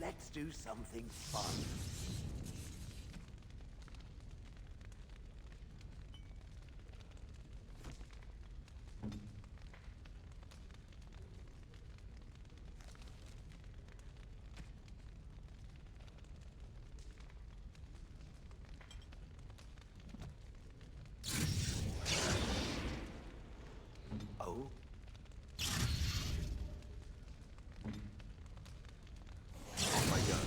Let's do something fun. Oh? Off I go.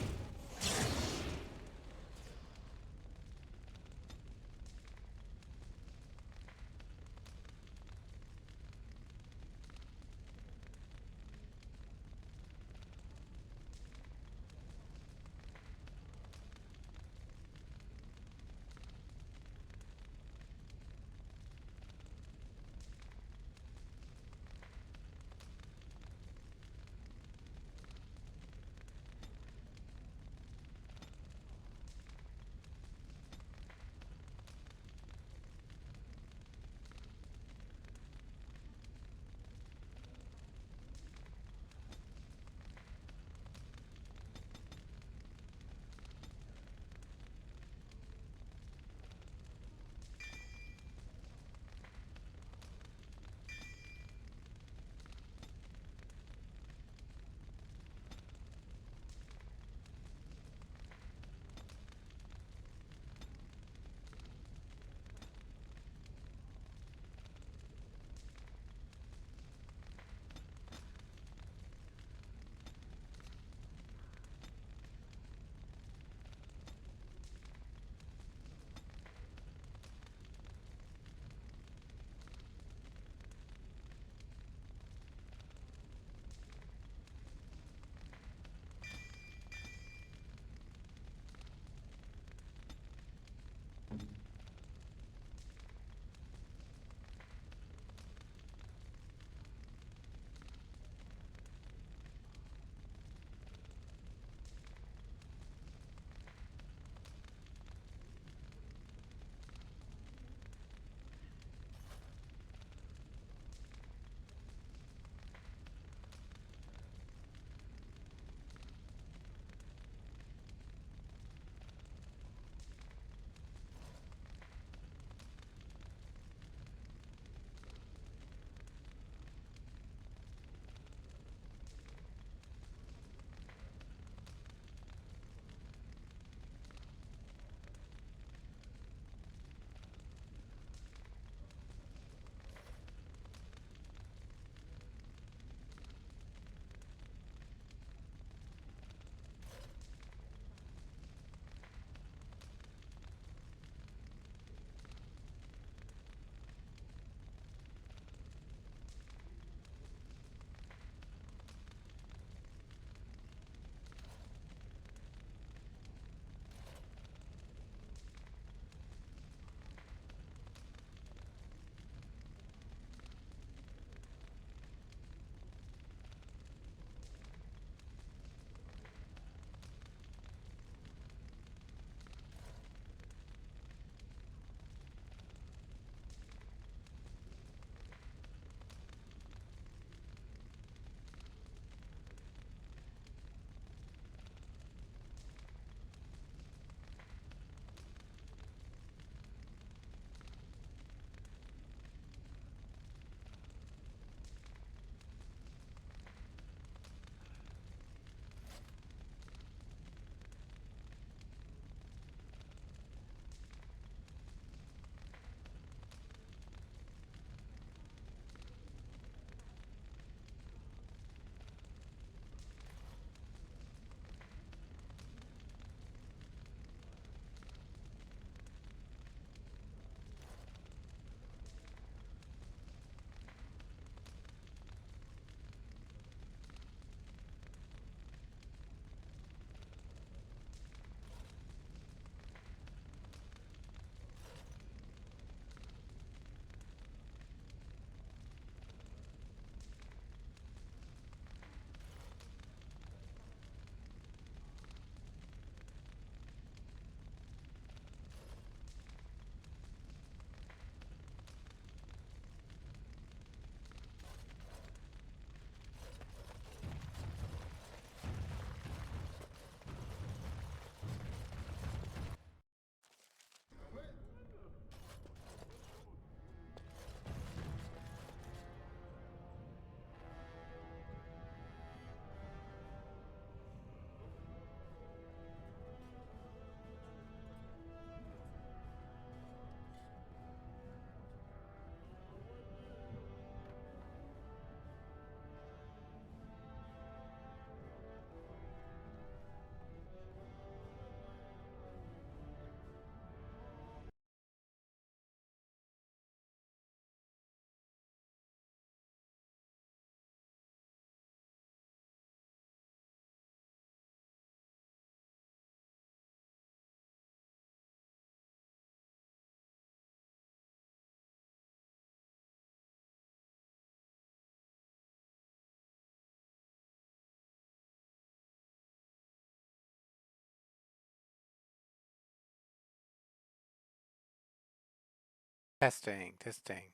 Testing, testing.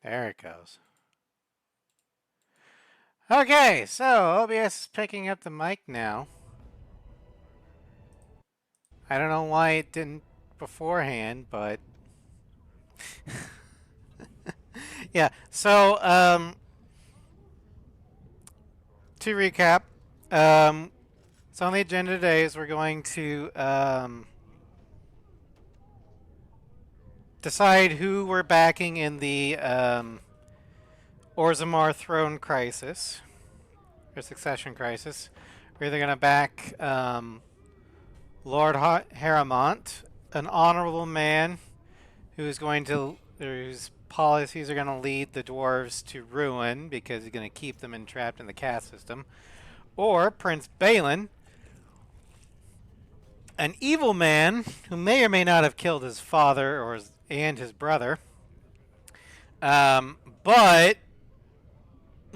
There it goes. Okay, so OBS is picking up the mic now. I don't know why it didn't beforehand, but yeah. So to recap, so on the agenda today is we're going to decide who we're backing in the Orzammar throne crisis or succession crisis. We're either going to back Lord Haramont, an honorable man who's going to whose policies are going to lead the dwarves to ruin because he's going to keep them entrapped in the caste system, or Prince Balin, an evil man who may or may not have killed his father and his brother, but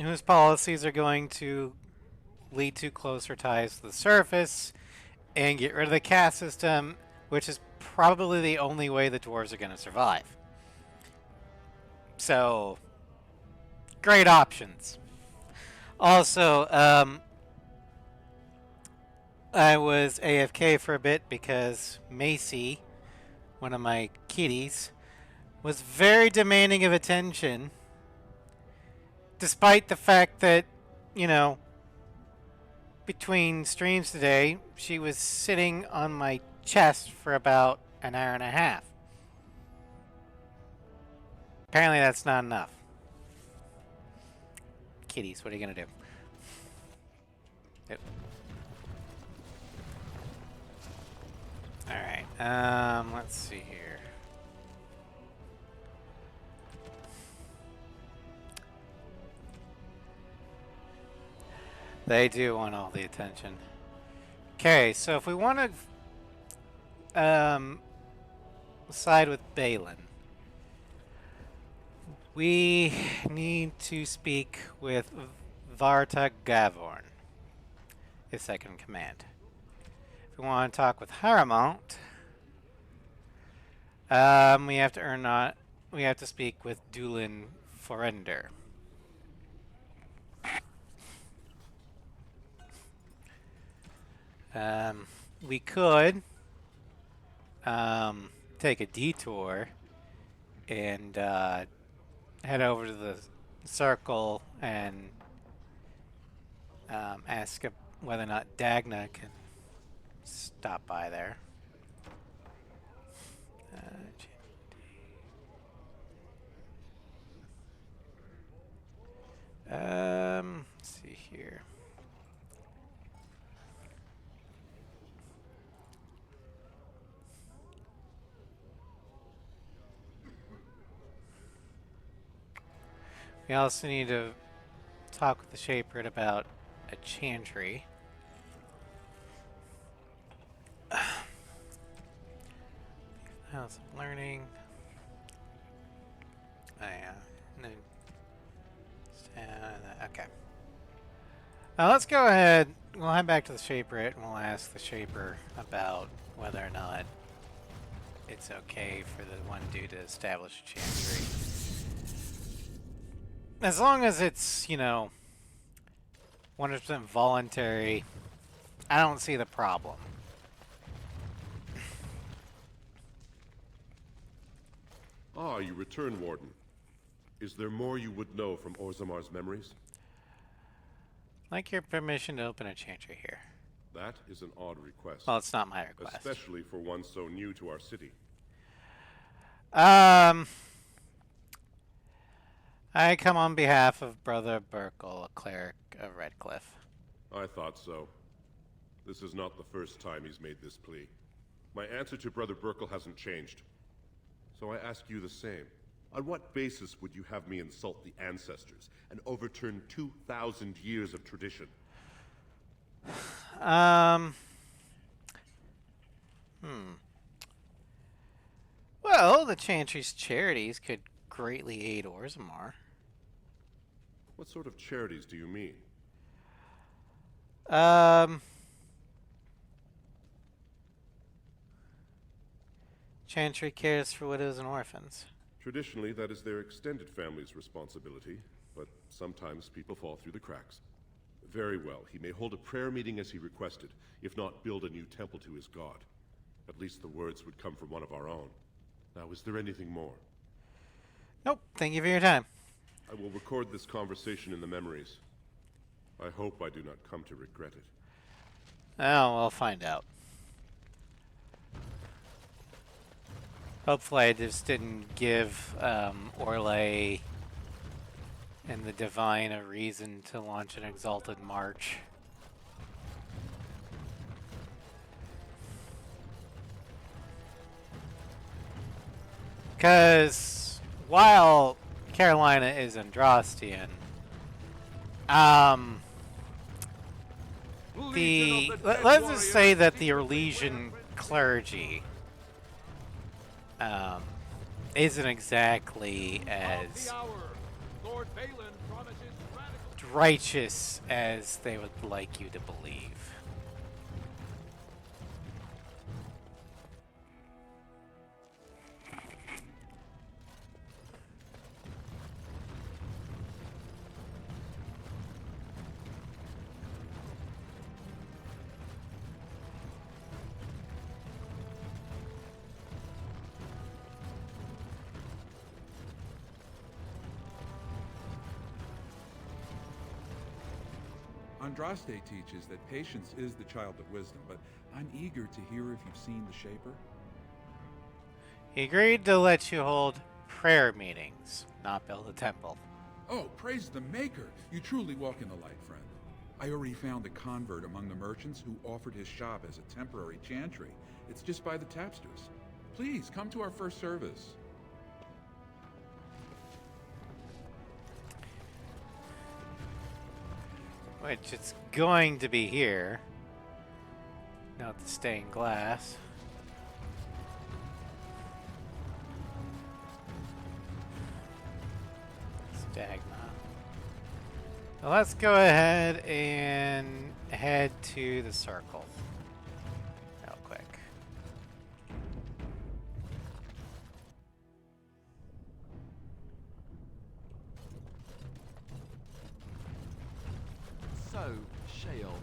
whose policies are going to lead to closer ties to the surface and get rid of the caste system, which is probably the only way the dwarves are going to survive. So, great options. Also, I was AFK for a bit because Macy, one of my kitties, was very demanding of attention, despite the fact that, you know, between streams today, she was sitting on my chest for about an hour and a half. Apparently that's not enough. Kitties, what are you gonna do? Yep. Alright, let's see here. They do want all the attention. Okay, so if we want to side with Balin, we need to speak with Varta Gavorn, his second in command. If we want to talk with Haramont, we have to we have to speak with Dulin Forender. We could take a detour and head over to the circle and ask whether or not Dagna can stop by there. Let's see here. We also need to talk with the Shaper about a chantry. House of Learning. Oh yeah. Okay. Let's go ahead. We'll head back to the Shaper and we'll ask the Shaper about whether or not it's okay for the one dude to establish a chantry. As long as it's, 100% voluntary, I don't see the problem. Ah, you return, Warden. Is there more you would know from Orzammar's memories? Like your permission to open a chantry here. That is an odd request. Well, it's not my request. Especially for one so new to our city. I come on behalf of Brother Burkle, a cleric of Redcliffe. I thought so. This is not the first time he's made this plea. My answer to Brother Burkle hasn't changed. So I ask you the same. On what basis would you have me insult the ancestors and overturn 2,000 years of tradition? Well, the Chantry's charities could greatly aid Orzammar. What sort of charities do you mean? Chantry cares for widows and orphans. Traditionally, that is their extended family's responsibility, but sometimes people fall through the cracks. Very well, he may hold a prayer meeting as he requested, if not build a new temple to his god. At least the words would come from one of our own. Now, is there anything more? Nope. Thank you for your time. I will record this conversation in the memories. I hope I do not come to regret it. Oh, we'll find out. Hopefully I just didn't give Orlais and the Divine a reason to launch an exalted march. Because while Carolina is Andrastian, let's just say that the Orlesian clergy isn't exactly as righteous as they would like you to believe. Andraste teaches that patience is the child of wisdom, but I'm eager to hear if you've seen the Shaper. He agreed to let you hold prayer meetings, not build a temple. Oh, praise the Maker! You truly walk in the light, friend. I already found a convert among the merchants who offered his shop as a temporary chantry. It's just by the tapsters. Please, come to our first service. Which it's going to be here. Not the stained glass. Stagna. Well, let's go ahead and head to the circle. Real quick. So, Sheol,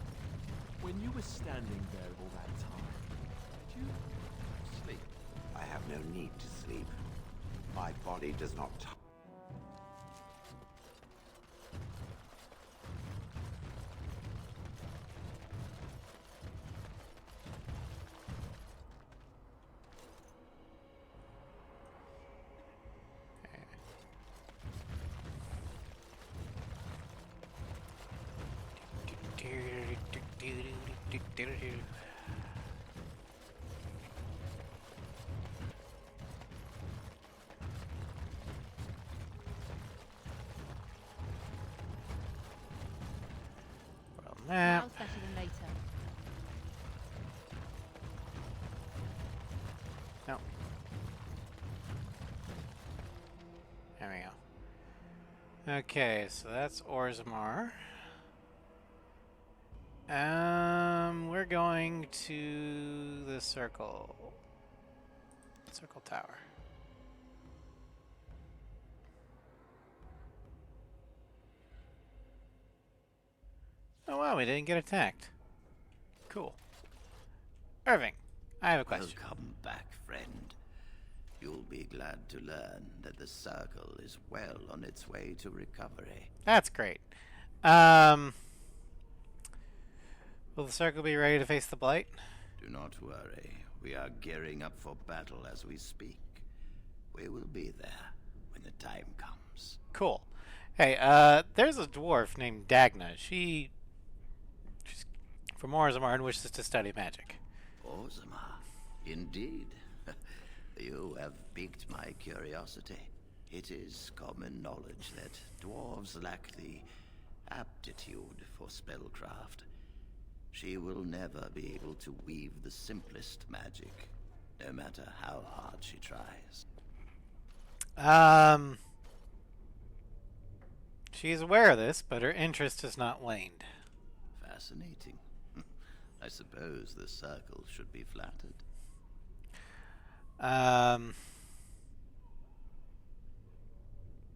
when you were standing there all that time, did you sleep? I have no need to sleep. My body does not Map. Now's better than later. No. There we go. Okay, so that's Orzammar. We're going to the circle tower. Oh wow, we didn't get attacked. Cool. Irving, I have a question. Welcome back, friend. You'll be glad to learn that the circle is well on its way to recovery. That's great. Will the circle be ready to face the Blight? Do not worry. We are gearing up for battle as we speak. We will be there when the time comes. Cool. Hey, there's a dwarf named Dagna. She's from Orzammar and wishes to study magic. Orzammar, indeed. You have piqued my curiosity. It is common knowledge that dwarves lack the aptitude for spellcraft. She will never be able to weave the simplest magic, no matter how hard she tries. She's aware of this, but her interest has not waned. Fascinating. I suppose the circle should be flattered.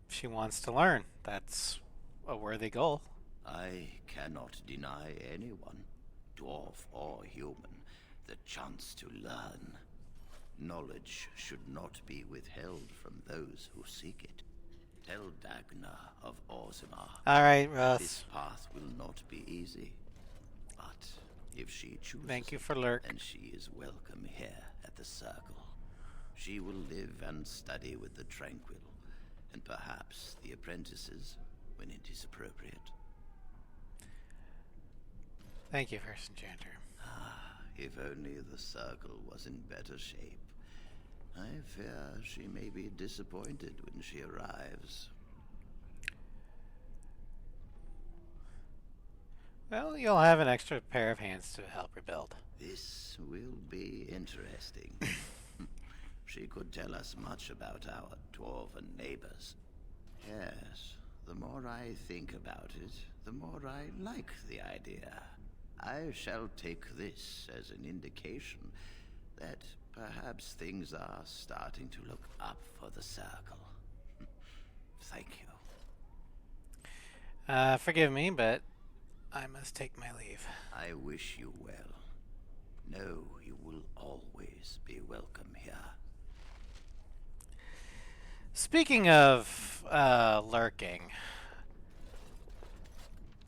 She wants to learn. That's a worthy goal. I cannot deny anyone, dwarf or human, the chance to learn. Knowledge should not be withheld from those who seek it. Tell Dagna of Orzammar All right, that this Russ. path will not be easy. But if she chooses Thank you it, for lurk. then she is welcome here at the Circle. She will live and study with the Tranquil, and perhaps the apprentices when it is appropriate. Thank you, First Enchanter. If only the Circle was in better shape. I fear she may be disappointed when she arrives. Well, you'll have an extra pair of hands to help rebuild. This will be interesting. She could tell us much about our dwarven neighbors. Yes, the more I think about it, the more I like the idea. I shall take this as an indication that perhaps things are starting to look up for the Circle. Thank you. Forgive me, but I must take my leave. I wish you well. Know you will always be welcome here. Speaking of lurking,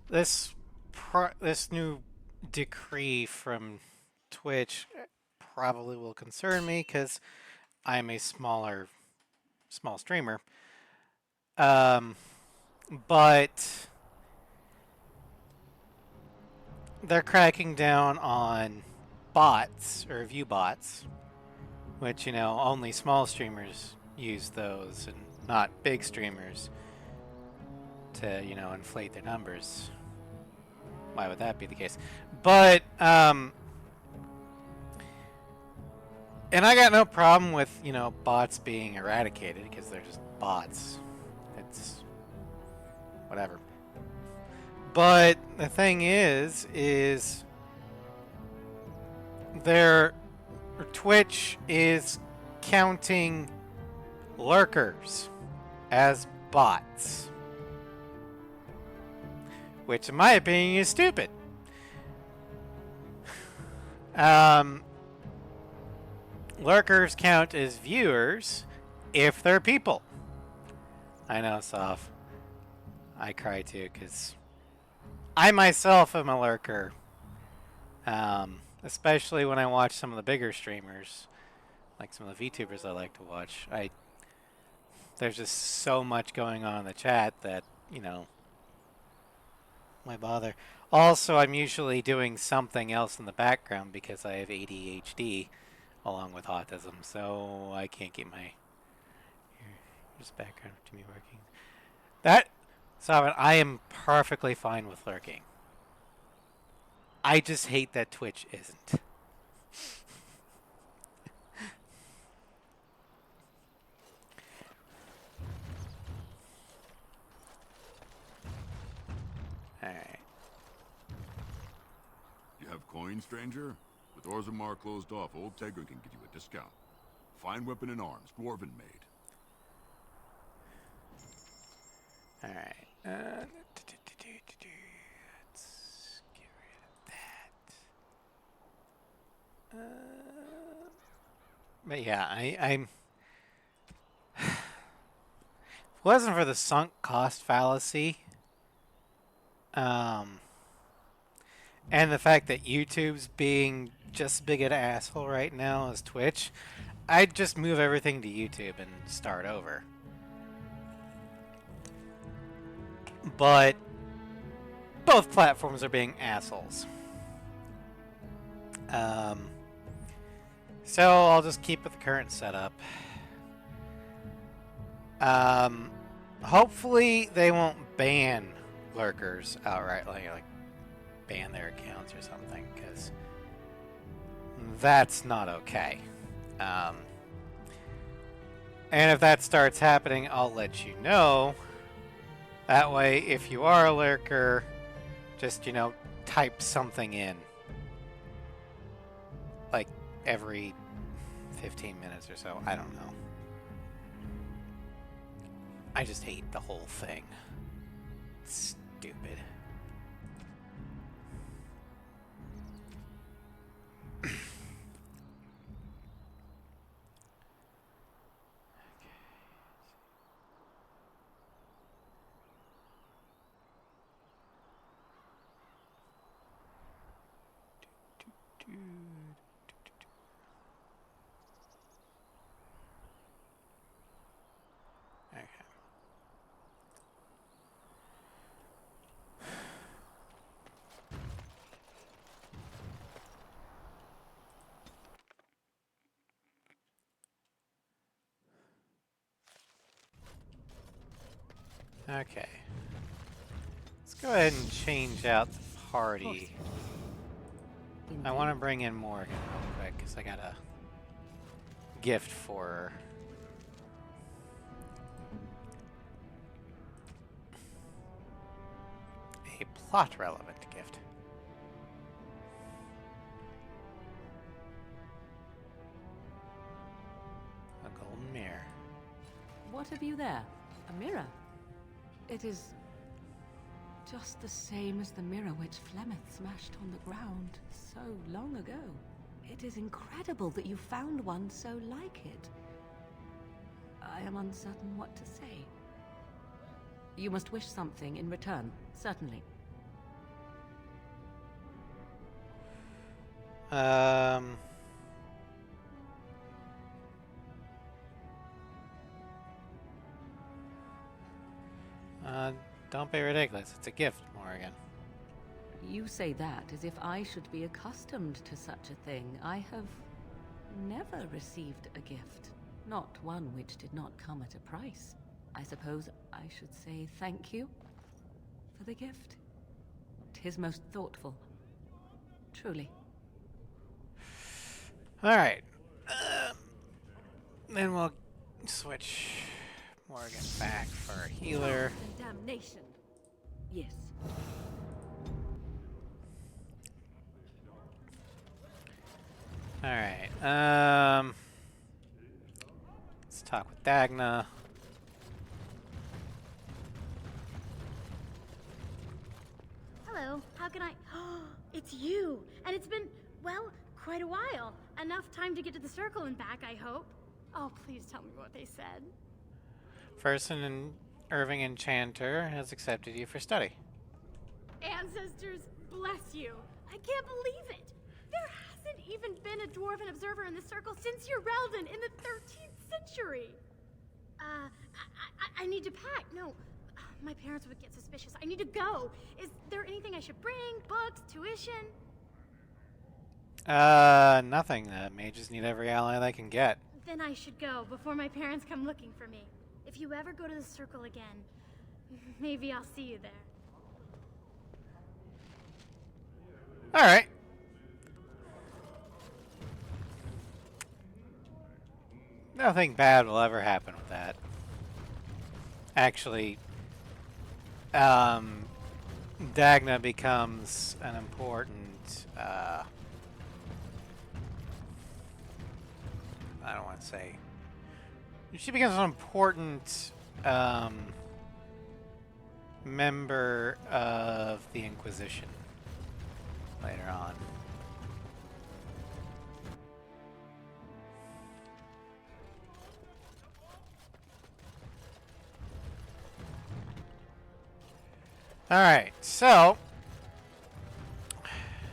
this new decree from Twitch probably will concern me because I'm a small streamer. But they're cracking down on bots or view bots, which, you know, only small streamers use those and not big streamers to, you know, inflate their numbers. Why would that be the case? But, and I got no problem with, you know, bots being eradicated because they're just bots. It's whatever. But the thing is their Twitch is counting lurkers as bots, which in my opinion is stupid. Lurkers count as viewers if they're people. I know, Soph. I cry too, because I myself am a lurker. Especially when I watch some of the bigger streamers, like some of the VTubers I like to watch. There's just so much going on in the chat that, you know, why bother? Also, I'm usually doing something else in the background because I have ADHD along with autism, so I can't keep my here's background to me working. I am perfectly fine with lurking. I just hate that Twitch isn't. Alright. You have coin, stranger? With Orzammar closed off, Old Tegra can give you a discount. Fine weapon and arms, dwarven made. Alright. Let's get rid of that. But yeah, I'm... If it wasn't for the sunk cost fallacy, and the fact that YouTube's being just as big an asshole right now as Twitch, I'd just move everything to YouTube and start over. But both platforms are being assholes. So I'll just keep with the current setup. Hopefully they won't ban lurkers outright, like ban their accounts or something, because that's not okay. And if that starts happening, I'll let you know. That way, if you are a lurker, just, you know, type something in. Like every 15 minutes or so. I don't know. I just hate the whole thing. It's stupid. Okay. Okay. Let's go ahead and change out the party. I want to bring in Morgan real quick because I got a gift for her. A plot relevant gift. A golden mirror. What have you there? A mirror? It is just the same as the mirror which Flemeth smashed on the ground so long ago. It is incredible that you found one so like it. I am uncertain what to say. You must wish something in return, certainly. Don't be ridiculous. It's a gift, Morgan. You say that as if I should be accustomed to such a thing. I have never received a gift. Not one which did not come at a price. I suppose I should say thank you for the gift. 'Tis most thoughtful. Truly. Alright. Then we'll switch Morgan back for a healer. Damnation. Yes. Alright. Let's talk with Dagna. Hello, how can I... It's you! And it's been, well, quite a while. Enough time to get to the circle and back, I hope. Oh, please tell me what they said. Fersen and Irving Enchanter has accepted you for study. Ancestors, bless you! I can't believe it! There hasn't even been a dwarven observer in the circle since Urelden in the 13th century! I need to pack. No, my parents would get suspicious. I need to go. Is there anything I should bring? Books? Tuition? Nothing. Mages need every ally they can get. Then I should go before my parents come looking for me. If you ever go to the circle again, maybe I'll see you there. Alright. Nothing bad will ever happen with that. Actually, Dagna becomes an important, I don't want to say. She becomes an important, member of the Inquisition later on. Alright, so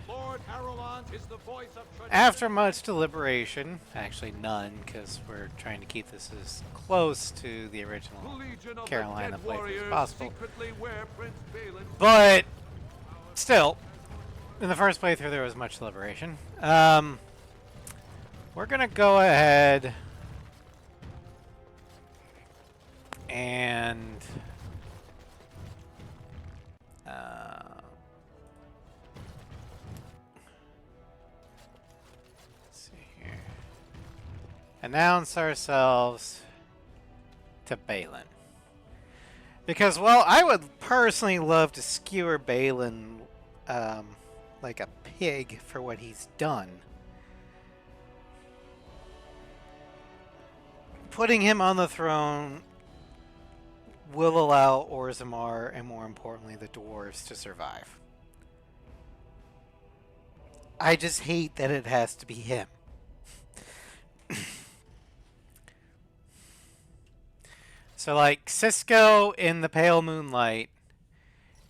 Lord Harold is the voice of tradition. after much deliberation, actually none, because we're trying to keep this as close to the original Carolina playthrough as possible. But still, in the first playthrough there was much deliberation. We're gonna go ahead and let's see here. Announce ourselves to Balin. Because, well, I would personally love to skewer Balin like a pig for what he's done. putting him on the throne will allow Orzammar, and more importantly, the dwarves, to survive. I just hate that it has to be him. So, like, Cisco in the pale moonlight,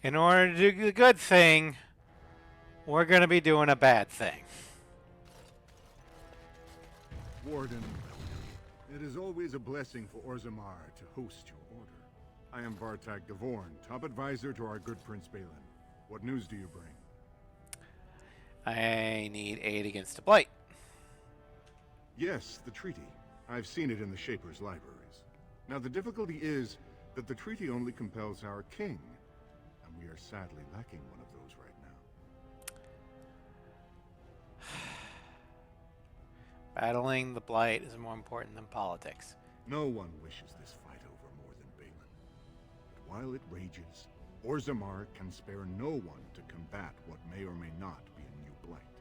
in order to do the good thing, we're going to be doing a bad thing. Warden, it is always a blessing for Orzammar to host your order. I am Vartak Gavorn, top advisor to our good Prince Balin. What news do you bring? I need aid against the Blight. Yes, the treaty. I've seen it in the Shaper's libraries. Now the difficulty is that the treaty only compels our king, and we are sadly lacking one of those right now. Battling the Blight is more important than politics. No one wishes this fight over more than Balin. But while it rages, Orzammar can spare no one to combat what may or may not be a new Blight.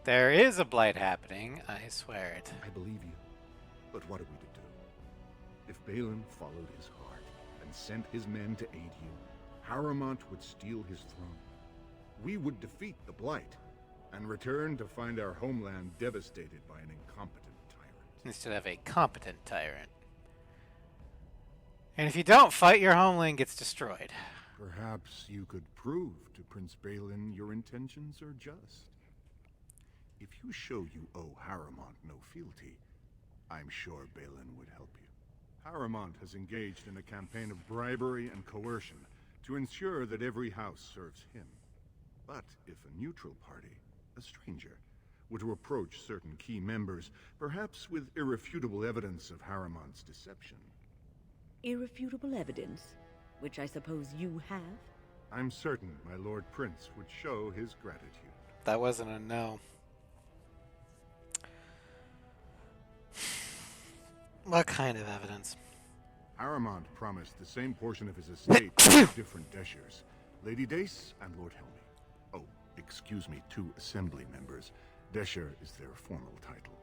There is a Blight happening, I swear it. I believe you. But what are we to do? If Balin followed his heart and sent his men to aid you, Harrowmont would steal his throne. We would defeat the Blight and return to find our homeland devastated by an incompetent tyrant. Instead of a competent tyrant. And if you don't fight, your homeland gets destroyed. Perhaps you could prove to Prince Balin your intentions are just. If you show you owe Harrowmont no fealty, I'm sure Balin would help you. Harrowmont has engaged in a campaign of bribery and coercion to ensure that every house serves him. But if a neutral party, a stranger, were to approach certain key members, perhaps with irrefutable evidence of Harrowmont's deception. Irrefutable evidence? Which I suppose you have? I'm certain my Lord Prince would show his gratitude. That wasn't a no. What kind of evidence? Harrowmont promised the same portion of his estate to different Deshers, Lady Dace and Lord Helmy. Oh, excuse me, 2 assembly members. Desher is their formal title.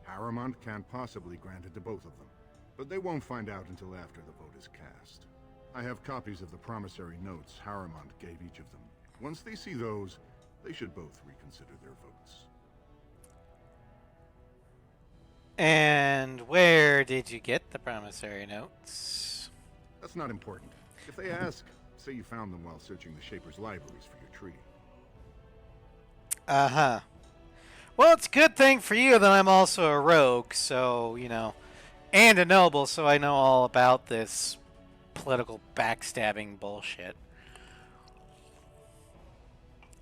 Harrowmont can't possibly grant it to both of them, but they won't find out until after the vote is cast. I have copies of the promissory notes Harrowmont gave each of them. Once they see those, they should both reconsider their votes. And where did you get the promissory notes? That's not important. If they ask, say you found them while searching the Shaper's libraries for your treaty. Uh-huh. Well, it's a good thing for you that I'm also a rogue, so, you know, and a noble, so I know all about this political backstabbing bullshit.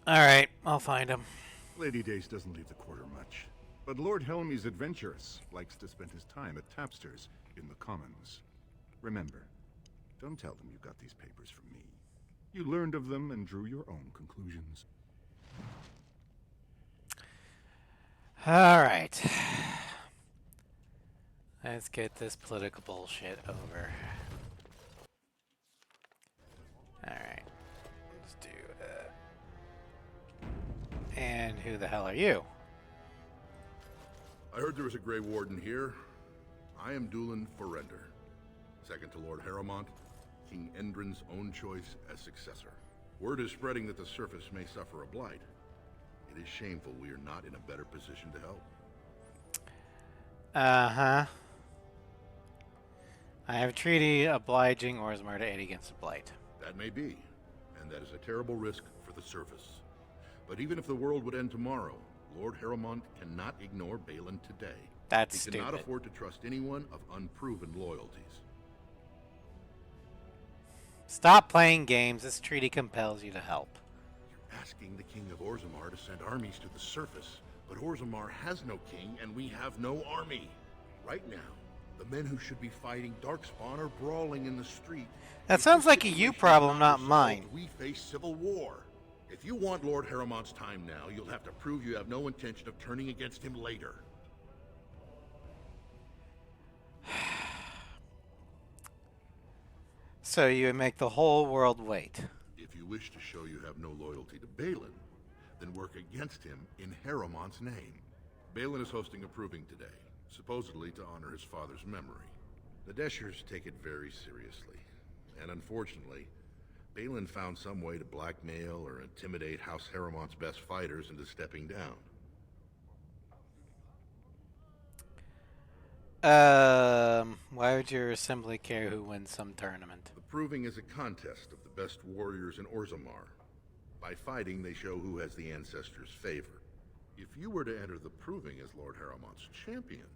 Alright, I'll find him. Lady Dace doesn't leave the quarter much. But Lord Helmy's adventurous, likes to spend his time at Tapster's in the Commons. Remember, don't tell them you got these papers from me. You learned of them and drew your own conclusions. Alright. Let's get this political bullshit over. Alright. Let's do that. And who the hell are you? I heard there was a Grey Warden here. I am Dulan Forrender, second to Lord Harrowmont, King Endrin's own choice as successor. Word is spreading that the surface may suffer a blight. It is shameful we are not in a better position to help. Uh-huh. I have a treaty obliging Orzammar to aid against the blight. That may be, and that is a terrible risk for the surface. But even if the world would end tomorrow, Lord Harrowmont cannot ignore Balin today. That's he stupid. cannot afford to trust anyone of unproven loyalties. Stop playing games. This treaty compels you to help. You're asking the King of Orzammar to send armies to the surface, but Orzammar has no king and we have no army. Right now, the men who should be fighting Darkspawn are brawling in the street. That sounds like a you problem, not mine. We face civil war. If you want Lord Harrowmont's time now, you'll have to prove you have no intention of turning against him later. So you would make the whole world wait. If you wish to show you have no loyalty to Balin, then work against him in Harrowmont's name. Balin is hosting a proving today. supposedly to honor his father's memory. The Deschers take it very seriously, and unfortunately, Balin found some way to blackmail or intimidate House Harrowmont's best fighters into stepping down. Why would your assembly care who wins some tournament? The proving is a contest of the best warriors in Orzammar. By fighting, they show who has the ancestors' favor. If you were to enter the proving as Lord Harrowmont's champion,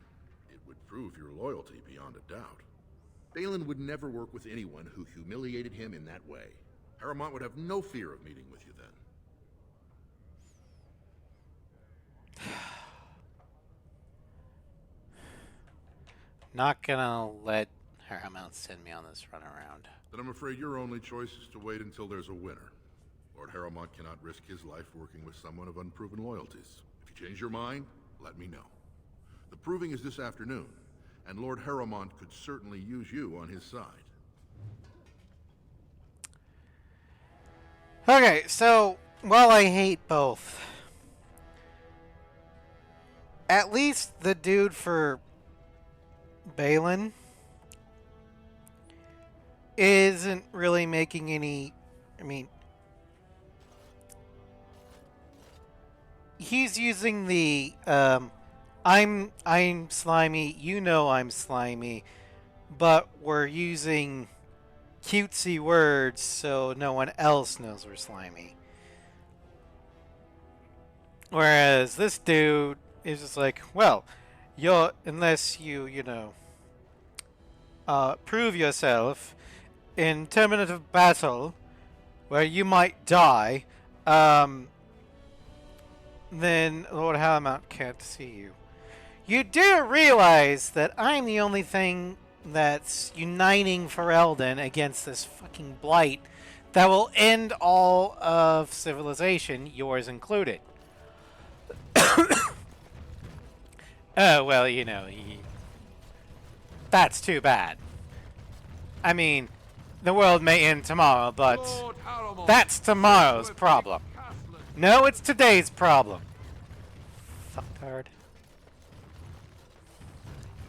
it would prove your loyalty beyond a doubt. Balin would never work with anyone who humiliated him in that way. Harrowmont would have no fear of meeting with you then. Not gonna let Harrowmont send me on this runaround. Then I'm afraid your only choice is to wait until there's a winner. Lord Harrowmont cannot risk his life working with someone of unproven loyalties. If you change your mind, let me know. The proving is this afternoon, and Lord Harrowmont could certainly use you on his side. Okay, so, while I hate both, at least the dude for Balin isn't really making any, I mean, he's using the, I'm slimy, you know I'm slimy, but we're using cutesy words so no one else knows we're slimy. Whereas this dude is just like, well, unless you know, prove yourself in terminative battle where you might die, then Lord Harrowmont can't see you. You do realize that I'm the only thing that's uniting Ferelden against this fucking blight that will end all of civilization, yours included. Oh, well, you know, that's too bad. I mean, the world may end tomorrow, but that's tomorrow's problem. No, it's today's problem. Fucktard.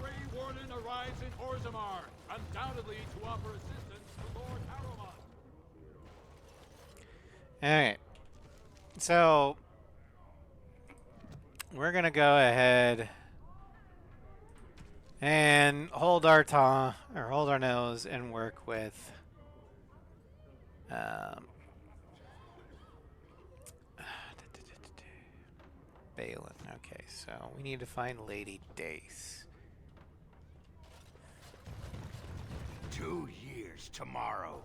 Grey Warden arrives in Orzammar, undoubtedly to offer assistance to Lord Harrowmont. Alright. So, we're gonna go ahead and hold our tongue, or hold our nose, and work with Balin. Okay, so we need to find Lady Dace. 2 years tomorrow.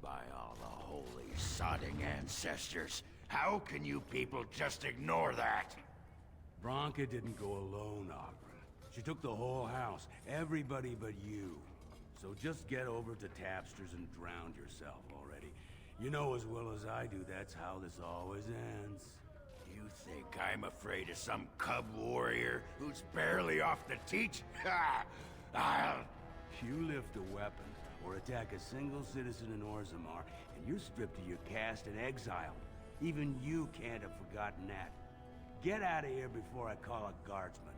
By all the holy sodding ancestors, how can you people just ignore that? Bronca didn't go alone, Ogren. She took the whole house, everybody but you. So just get over to Tapster's and drown yourself already. You know as well as I do that's how this always ends. You think I'm afraid of some cub warrior who's barely off the teach? Ha! You lift a weapon or attack a single citizen in Orzammar, and you're stripped of your caste and exiled. Even you can't have forgotten that. Get out of here before I call a guardsman.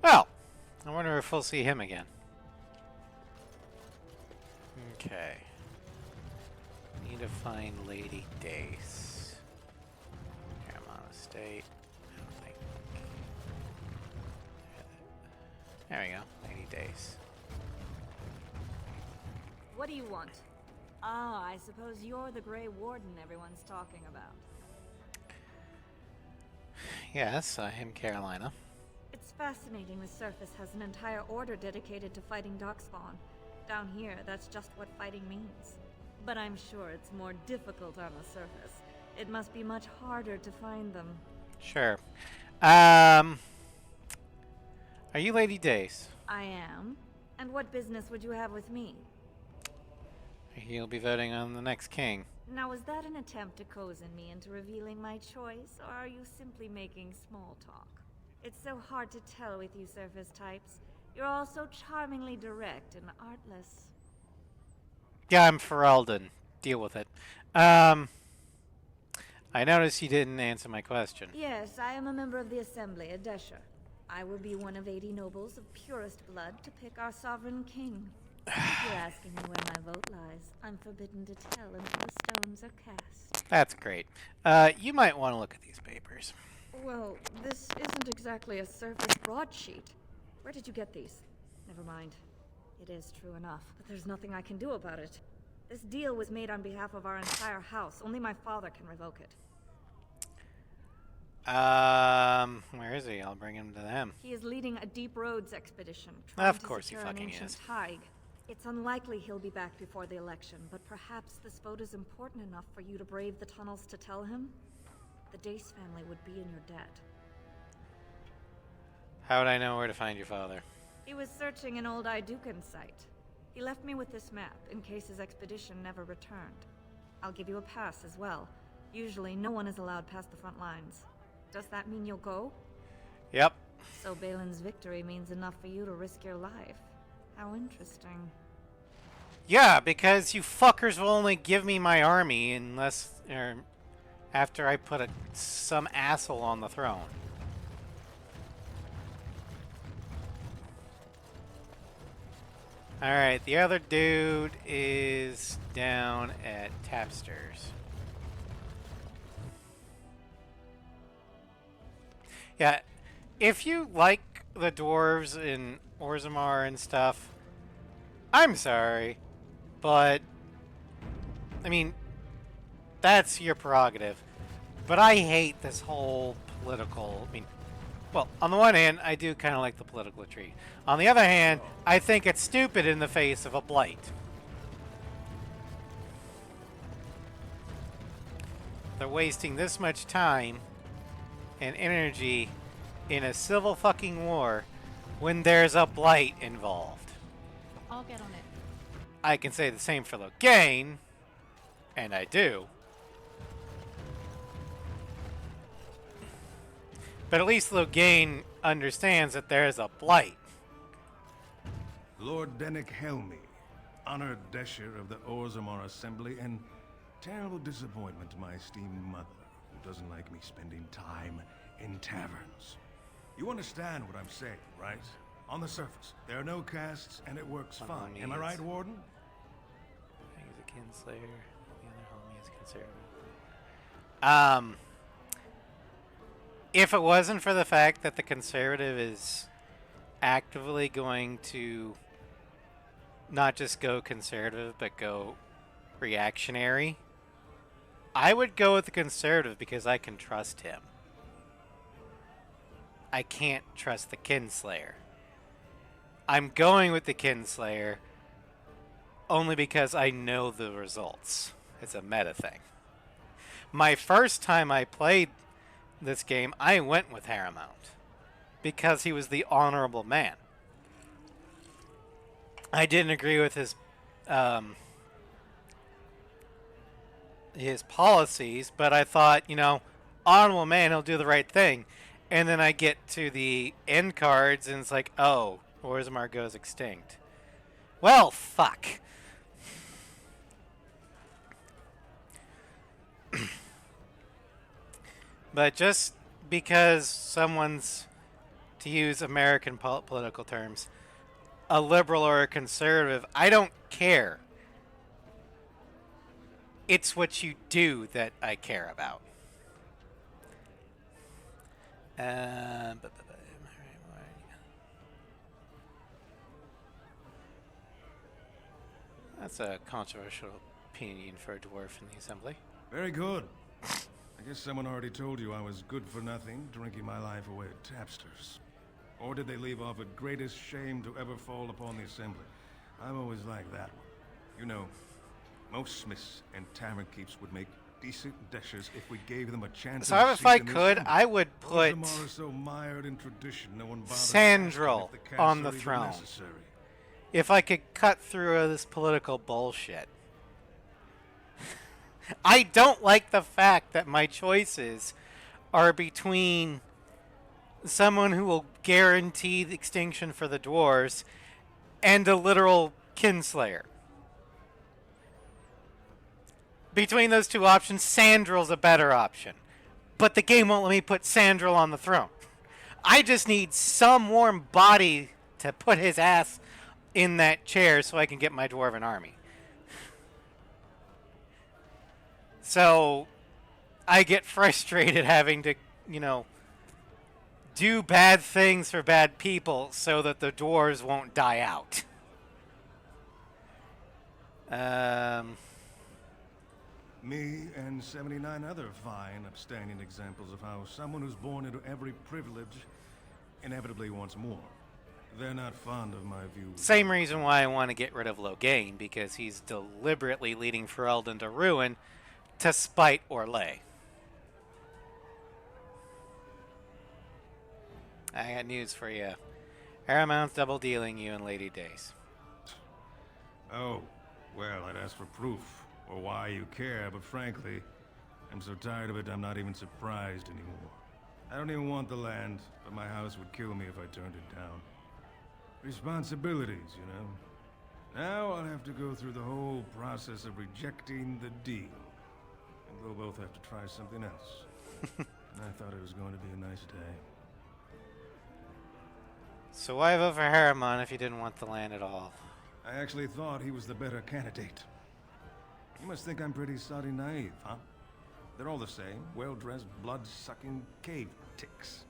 Well, I wonder if we'll see him again. Okay. Need to find Lady Dace. Harrowmont Estate. I don't think. There we go. Lady Dace. What do you want? Ah, I suppose you're the Grey Warden everyone's talking about. Yes, I am Carolina. It's fascinating the surface has an entire order dedicated to fighting darkspawn. Down here, that's just what fighting means. But I'm sure it's more difficult on the surface. It must be much harder to find them. Sure. Are you Lady Dace? I am. And what business would you have with me? You'll be voting on the next king. Now, was that an attempt to cozen me into revealing my choice, or are you simply making small talk? It's so hard to tell with you surface types. You're all so charmingly direct and artless. Yeah, I'm Ferelden. Deal with it. I I noticed you didn't answer my question. Yes, I am a member of the Assembly, a Desher. I will be one of 80 nobles of purest blood to pick our sovereign king. If you're asking me where my vote lies, I'm forbidden to tell until the stones are cast. That's great. You might want to look at these papers. Well, this isn't exactly a surface broadsheet. Where did you get these? Never mind. It is true enough, but there's nothing I can do about it. This deal was made on behalf of our entire house. Only my father can revoke it. Where is he? I'll bring him to them. He is leading a deep roads expedition, trying Of to course he secure an fucking ancient is. Tig. It's unlikely he'll be back before the election, but perhaps this vote is important enough for you to brave the tunnels to tell him? The Dace family would be in your debt. How would I know where to find your father? He was searching an old Idukan site. He left me with this map in case his expedition never returned. I'll give you a pass as well. Usually no one is allowed past the front lines. Does that mean you'll go? Yep. So Balin's victory means enough for you to risk your life. How interesting. Yeah, because you fuckers will only give me my army unless, after I put some asshole on the throne. Alright, the other dude is down at Tapsters. Yeah, if you like the dwarves in Orzammar and stuff, I'm sorry, but, I mean, that's your prerogative. But I hate this whole political, well, on the one hand, I do kind of like the political intrigue. On the other hand, I think it's stupid in the face of a blight. They're wasting this much time and energy in a civil fucking war when there's a blight involved. I'll get on it. I can say the same for Loghain, and I do. But at least Loghain understands that there is a blight. Lord Dennick Helmy, honored Desher of the Orzammar Assembly, and terrible disappointment to my esteemed mother, who doesn't like me spending time in taverns. You understand what I'm saying, right? On the surface, there are no castes, and it works fine. Am I right, Warden? He's a kinslayer. The other homie is conservative. If it wasn't for the fact that the conservative is actively going to not just go conservative, but go reactionary, I would go with the conservative because I can trust him. I can't trust the kinslayer. I'm going with the kinslayer only because I know the results. It's a meta thing. My first time I played this game, I went with Haramount because he was the honorable man. I didn't agree with his policies, but I thought, honorable man, he'll do the right thing. And then I get to the end cards, and it's like, oh, Orzammar goes extinct. Well, fuck. But just because someone's, to use American political terms, a liberal or a conservative, I don't care. It's what you do that I care about. That's a controversial opinion for a dwarf in the assembly. Very good. I guess someone already told you I was good for nothing, drinking my life away at Tapsters. Or did they leave off at greatest shame to ever fall upon the assembly? I've always liked that one. Most smiths and tavern keeps would make decent deshers if we gave them a chance. So if I could, I would put so mired in tradition, no one Sandral on the throne. If I could cut through this political bullshit. I don't like the fact that my choices are between someone who will guarantee the extinction for the dwarves and a literal kinslayer. between those two options, Sandrill's a better option. But the game won't let me put Sandrill on the throne. I just need some warm body to put his ass in that chair so I can get my dwarven army. So I get frustrated having to, you know, do bad things for bad people so that the dwarves won't die out. Me and 79 other fine, upstanding examples of how someone who's born into every privilege inevitably wants more. They're not fond of my views. Same reason why I want to get rid of Logain, because he's deliberately leading Ferelden to ruin to spite Orlais. I got news for you. Paramount's double dealing you in Lady Days. Oh, well, I'd ask for proof, or why you care, but frankly, I'm so tired of it I'm not even surprised anymore. I don't even want the land, but my house would kill me if I turned it down. Responsibilities, you know. Now I'll have to go through the whole process of rejecting the deal. And we'll both have to try something else. I thought it was going to be a nice day. So why vote for Harriman if you didn't want the land at all? I actually thought he was the better candidate. You must think I'm pretty soddy naive, huh? They're all the same, well-dressed, blood-sucking cave ticks.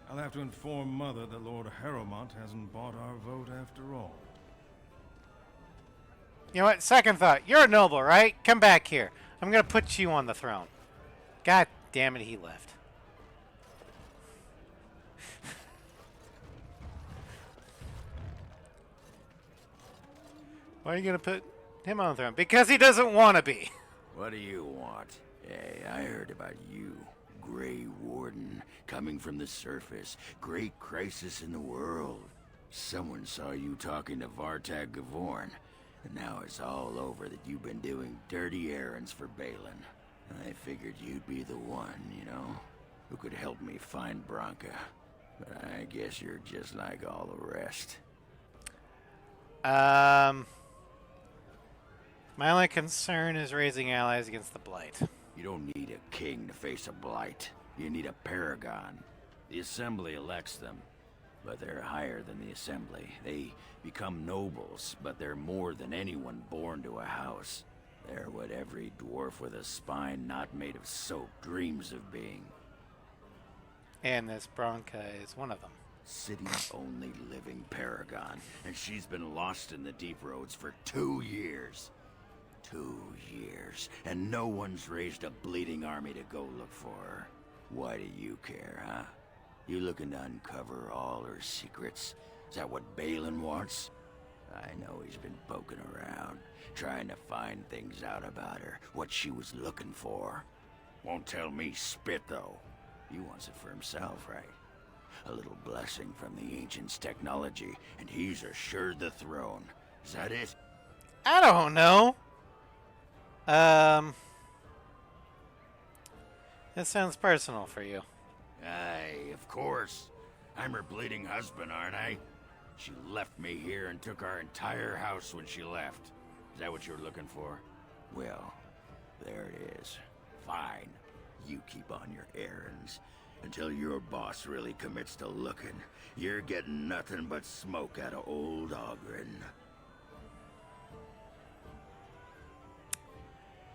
I'll have to inform Mother that Lord Harrowmont hasn't bought our vote after all. You know what? Second thought. You're a noble, right? Come back here. I'm going to put you on the throne. God damn it, he left. Why are you going to put him on the throne? Because he doesn't want to be. What do you want? Hey, I heard about you. Grey Warden, coming from the surface. Great crisis in the world. Someone saw you talking to Vartag Gavorn, and now it's all over that you've been doing dirty errands for Balin. I figured you'd be the one, you know, who could help me find Branka. But I guess you're just like all the rest. My only concern is raising allies against the Blight. You don't need a king to face a blight. You need a paragon. The Assembly elects them, but they're higher than the Assembly. They become nobles, but they're more than anyone born to a house. They're what every dwarf with a spine not made of soap dreams of being. And this Branka is one of them. City's only living paragon, and she's been lost in the deep roads for 2 years. 2 years, and no one's raised a bleeding army to go look for her. Why do you care, huh? You looking to uncover all her secrets? Is that what Balin wants? I know he's been poking around, trying to find things out about her, what she was looking for. Won't tell me spit, though. He wants it for himself, right? A little blessing from the Ancients' technology, and he's assured the throne. Is that it? I don't know. This sounds personal for you. Aye, of course. I'm her bleeding husband, aren't I? She left me here and took our entire house when she left. Is that what you were looking for? Well, there it is. Fine. You keep on your errands. Until your boss really commits to looking, you're getting nothing but smoke out of old Ogren.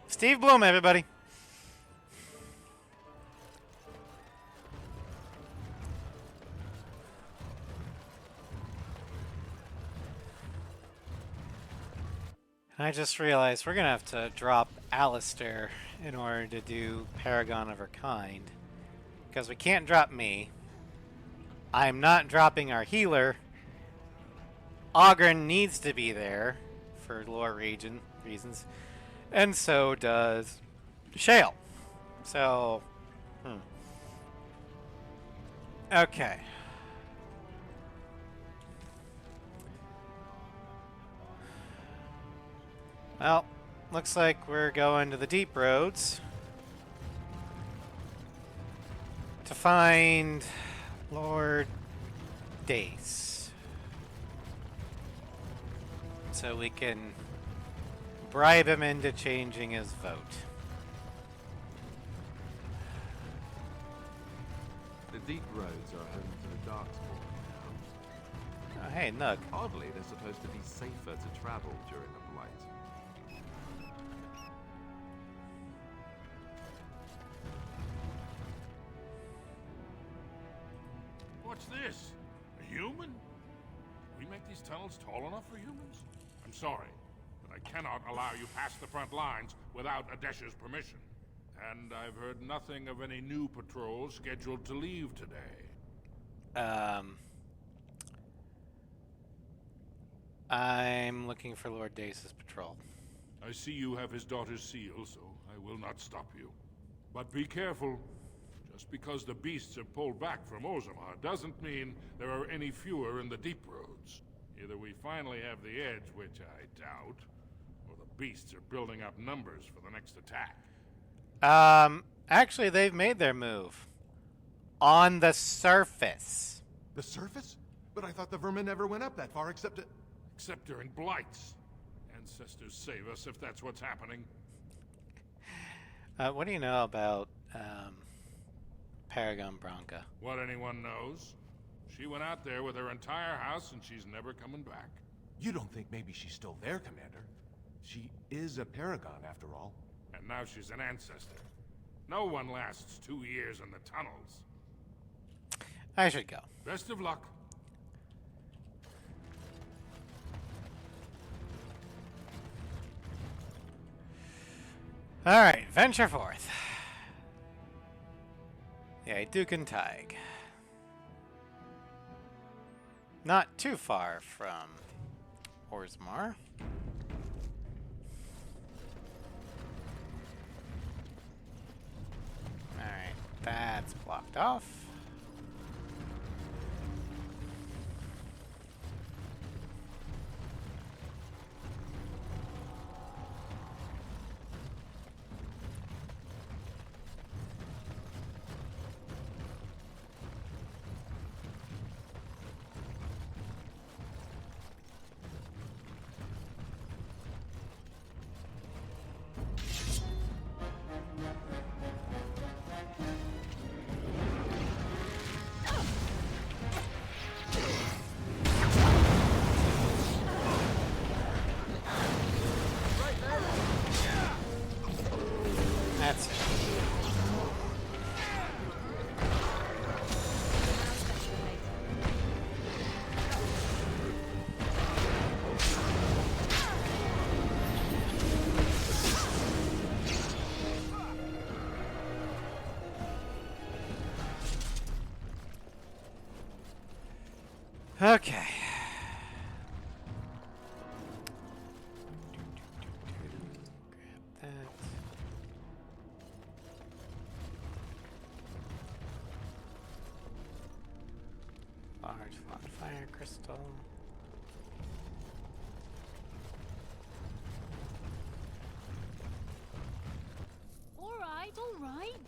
Steve Bloom, everybody. I just realized we're going to have to drop Alistair in order to do Paragon of her kind. Because we can't drop me. I'm not dropping our healer. Ogren needs to be there for lore reasons. And so does Shale. So, okay. Well, looks like we're going to the deep roads to find Lord Dace. So we can bribe him into changing his vote. deep roads are home to the Darkspawn now. Oh, hey, Nook. Oddly, they're supposed to be safer to travel during the Blight. What's this? A human? We make these tunnels tall enough for humans? I'm sorry, but I cannot allow you past the front lines without Adesh's permission. And I've heard nothing of any new patrols scheduled to leave today. I'm looking for Lord Dace's patrol. I see you have his daughter's seal, so I will not stop you. But be careful. Just because the beasts have pulled back from Orzammar doesn't mean there are any fewer in the deep roads. Either we finally have the edge, which I doubt, or the beasts are building up numbers for the next attack. Actually, they've made their move. On the surface. The surface? But I thought the vermin never went up that far except during blights. Ancestors save us if that's what's happening. What do you know about, Paragon Branca? What anyone knows. She went out there with her entire house and she's never coming back. You don't think maybe she's still there, Commander? She is a paragon, after all. And now she's an ancestor. No one lasts 2 years in the tunnels. I should go. Best of luck. Alright, venture forth. Yeah, Duke and Tig. Not too far from Orzammar. Alright, that's blocked off. That's it. Okay. Grab that. Large flat fire crystal. All right, all right.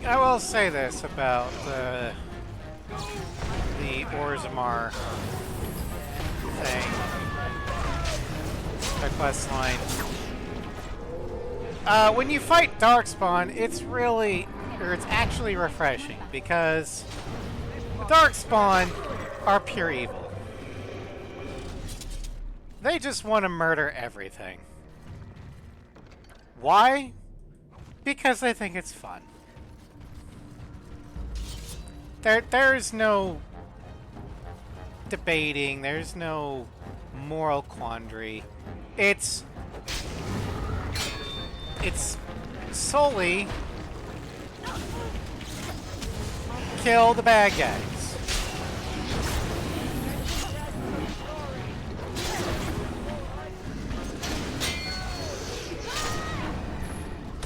I will say this about the Orzammar thing, the quest line. When you fight Darkspawn, it's actually refreshing because the Darkspawn are pure evil. They just want to murder everything. Why? Because they think it's fun. There's no debating, there's no moral quandary. It's solely kill the bad guys.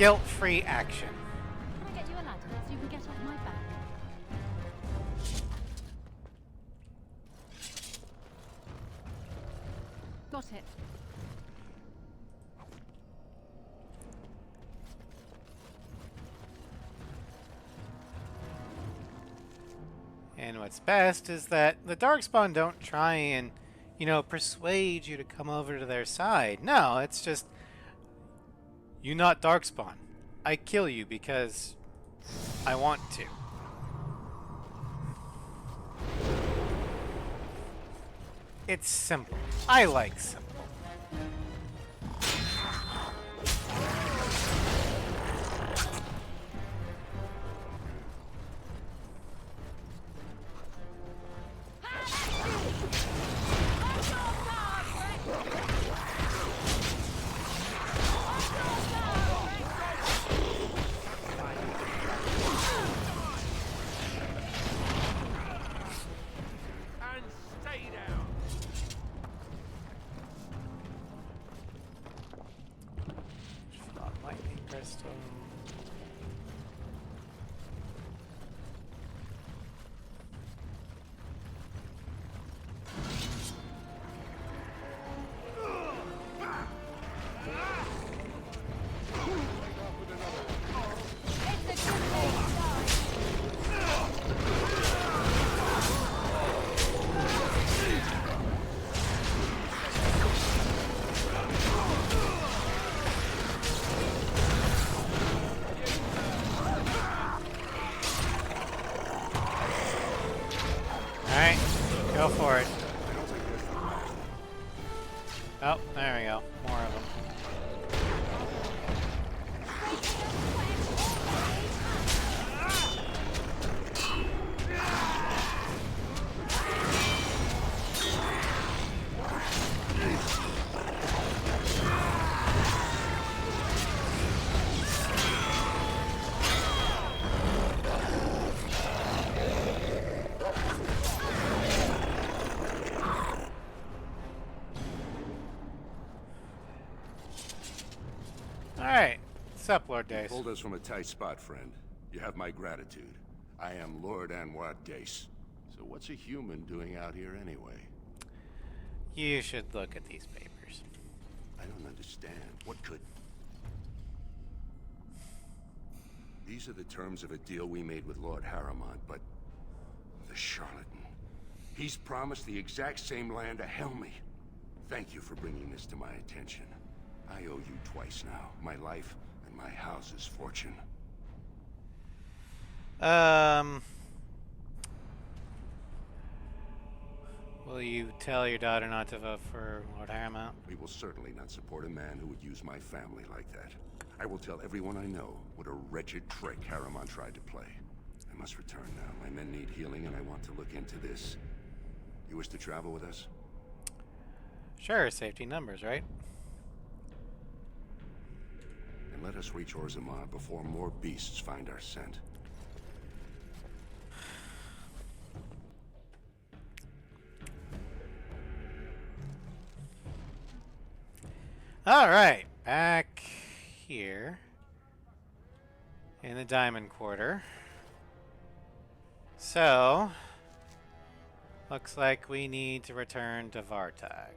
Guilt-free action. Can I get you a ladder so you can get off my back? Got it. And what's best is that the Darkspawn don't try and, you know, persuade you to come over to their side. No, it's just, you not Darkspawn. I kill you because I want to. It's simple. I like simple. And stay down. Lightning crystal. Alright, go for it. Oh, there we go. More of them. Alright. What's up, Lord Dace? Pulled us from a tight spot, friend. You have my gratitude. I am Lord Anwar Dace. So what's a human doing out here anyway? You should look at these papers. I don't understand. What could... These are the terms of a deal we made with Lord Harrimont, but... the charlatan. He's promised the exact same land to Helmy. Thank you for bringing this to my attention. I owe you twice now. My life and my house's fortune. Will you tell your daughter not to vote for Lord Harrimont? We will certainly not support a man who would use my family like that. I will tell everyone I know what a wretched trick Harrimont tried to play. I must return now. My men need healing and I want to look into this. You wish to travel with us? Sure, safety numbers, right? And let us reach Orzammar before more beasts find our scent. Alright, back here in the Diamond Quarter. So, looks like we need to return to Vartag.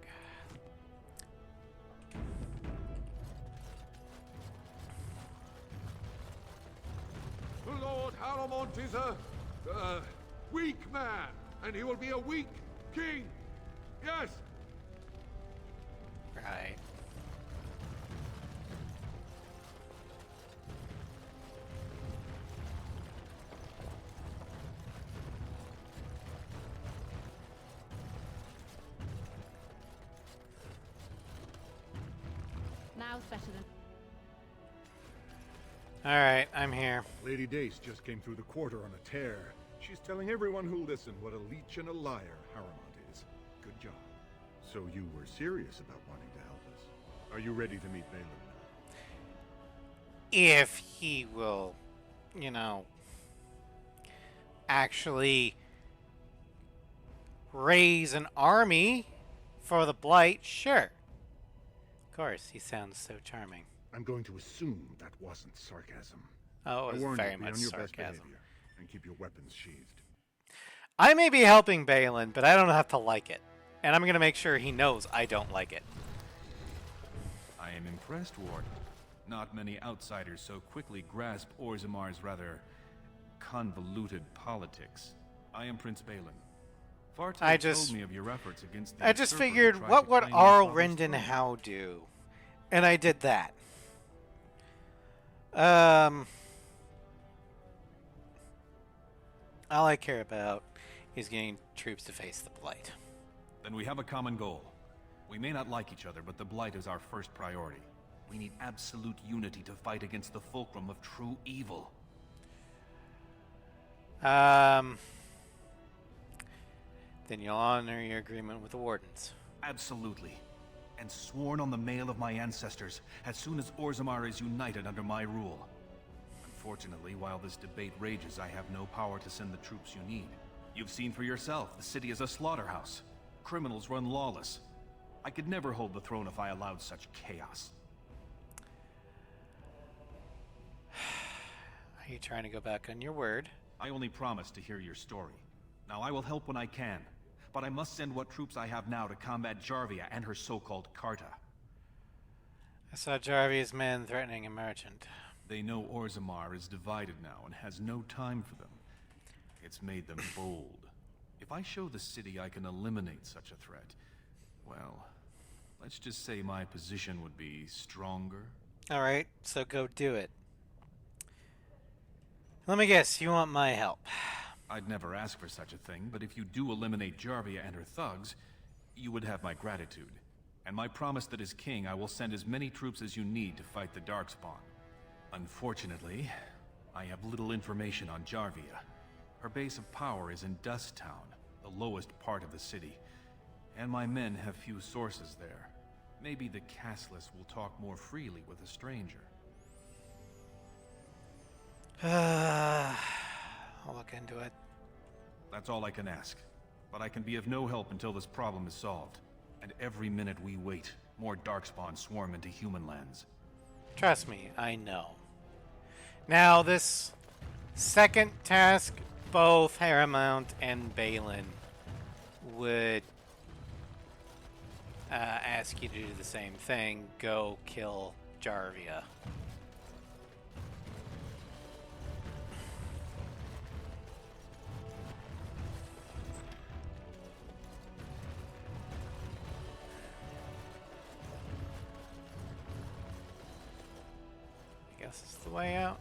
Lord Harrimont is a weak man, and he will be a weak king. Yes. Right. Now's better than... Alright, I'm here. Lady Dace just came through the quarter on a tear. She's telling everyone who'll listen what a leech and a liar Harrimont is. Good job. So you were serious about wanting to help us. Are you ready to meet Balin now? If he will, you know, actually raise an army for the Blight, sure. Of course, he sounds so charming. I'm going to assume that wasn't sarcasm. Oh, it I was warned very you, be much on your best sarcasm. behavior, and keep your weapons sheathed. I may be helping Balin, but I don't have to like it. And I'm going to make sure he knows I don't like it. I am impressed, Warden. Not many outsiders so quickly grasp Orzamar's rather convoluted politics. I am Prince Balin. Fartel told me of your efforts against the I just usurper who figured, tried what to would claim your Arl father's Rendon throne. Howe do? And I did that. All I care about is getting troops to face the Blight. Then we have a common goal. We may not like each other, but the Blight is our first priority. We need absolute unity to fight against the fulcrum of true evil. Then you'll honor your agreement with the Wardens. Absolutely. And sworn on the mail of my ancestors, as soon as Orzammar is united under my rule. Unfortunately, while this debate rages, I have no power to send the troops you need. You've seen for yourself, the city is a slaughterhouse. Criminals run lawless. I could never hold the throne if I allowed such chaos. Are you trying to go back on your word? I only promised to hear your story. Now I will help when I can, but I must send what troops I have now to combat Jarvia and her so-called Carta. I saw Jarvia's men threatening a merchant. They know Orzammar is divided now and has no time for them. It's made them bold. If I show the city I can eliminate such a threat, well, let's just say my position would be stronger. Alright, so go do it. Let me guess, you want my help. I'd never ask for such a thing, but if you do eliminate Jarvia and her thugs, you would have my gratitude. And my promise that as king, I will send as many troops as you need to fight the Darkspawn. Unfortunately, I have little information on Jarvia. Her base of power is in Dust Town, the lowest part of the city, and my men have few sources there. Maybe the castless will talk more freely with a stranger. I'll look into it. That's all I can ask. But I can be of no help until this problem is solved. And every minute we wait, more Darkspawn swarm into human lands. Trust me, I know. Now, this second task, both Haramount and Balin would ask you to do the same thing. Go kill Jarvia. I guess it's the way out.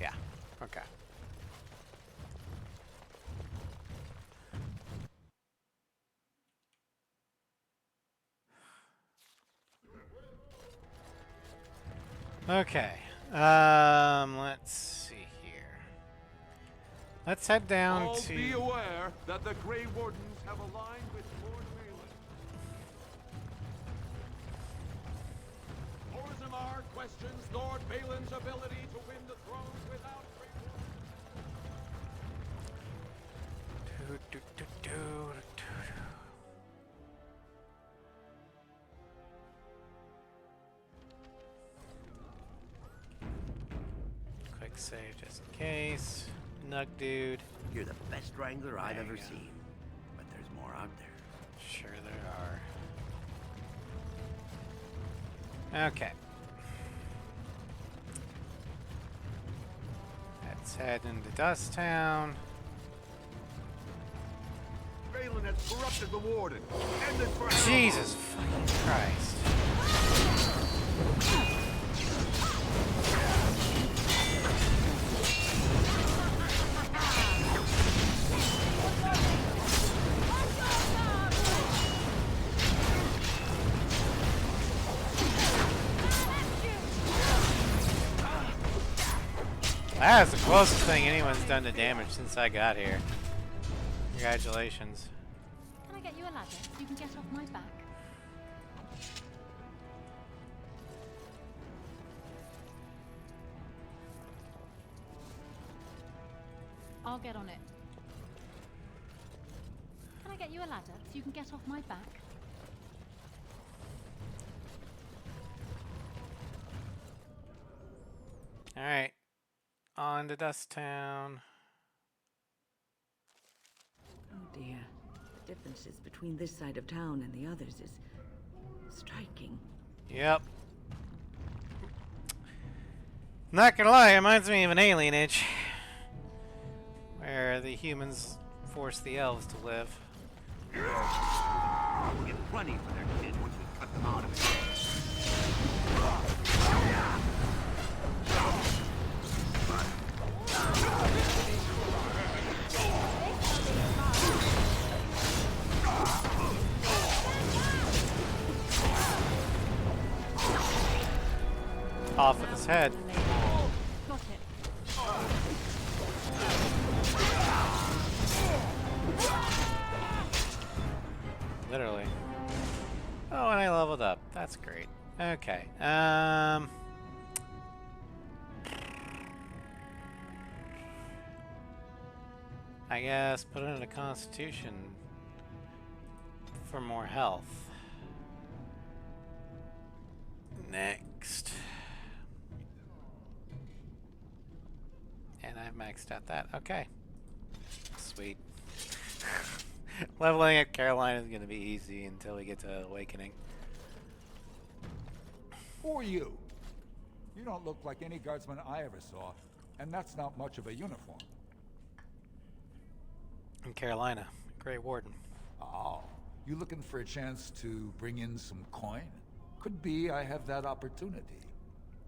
Yeah, okay. Okay, let's see here. Let's head down All to... be aware that the Grey Wardens have aligned with Lord Balin. Orzammar questions Lord Balin's ability to win the throne without Grey Quick save just in case. Nug dude. You're the best wrangler I've There you ever go. seen. But there's more out there. Sure there are. Okay. Let's head into Dust Town. Balin has corrupted the Warden. End this for Jesus fucking Christ. That's the closest thing anyone's done to damage since I got here. Congratulations. Can I get you a ladder so you can get off my back? I'll get on it. Can I get you a ladder so you can get off my back? Alright. On to Dust Town. Oh dear. The differences between this side of town and the others is striking. Yep. Not gonna lie, it reminds me of an Alien Age, where the humans force the elves to live. We'll get plenty for their kid once we cut them out of it. Off with his head. Got it. Literally. Oh, and I leveled up. That's great. Okay. I guess put it in a Constitution for more health. Next. And I've maxed out that. Okay. Sweet. Leveling up Carolina is going to be easy until we get to Awakening. Who are you? You don't look like any guardsman I ever saw, and that's not much of a uniform. In Carolina, Grey Warden. Oh, you looking for a chance to bring in some coin? Could be I have that opportunity.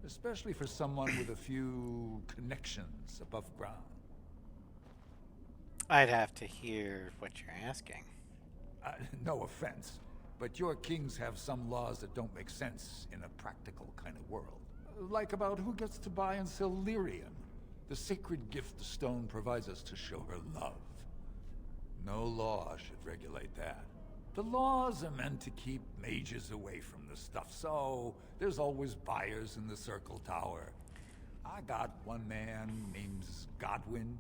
Especially for someone with a few connections above ground. I'd have to hear what you're asking. No offense, but your kings have some laws that don't make sense in a practical kind of world. Like about who gets to buy and sell lyrium, the sacred gift the stone provides us to show her love. No law should regulate that. The laws are meant to keep mages away from the stuff, so there's always buyers in the Circle Tower. I got one man named Godwin.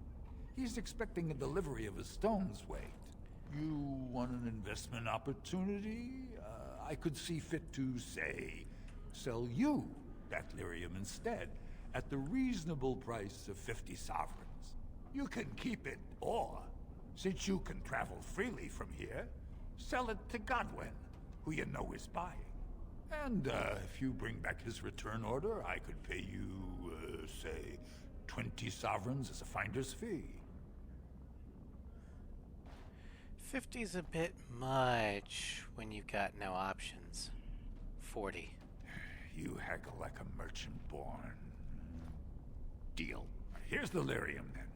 He's expecting a delivery of a stone's weight. You want an investment opportunity? I could see fit to, say, sell you that lyrium instead, at the reasonable price of 50 sovereigns. You can keep it, or, since you can travel freely from here, sell it to Godwin, who you know is buying. And if you bring back his return order, I could pay you, say, 20 sovereigns as a finder's fee. 50's a bit much when you've got no options. 40. You haggle like a merchant born. Deal. Here's the lyrium, then.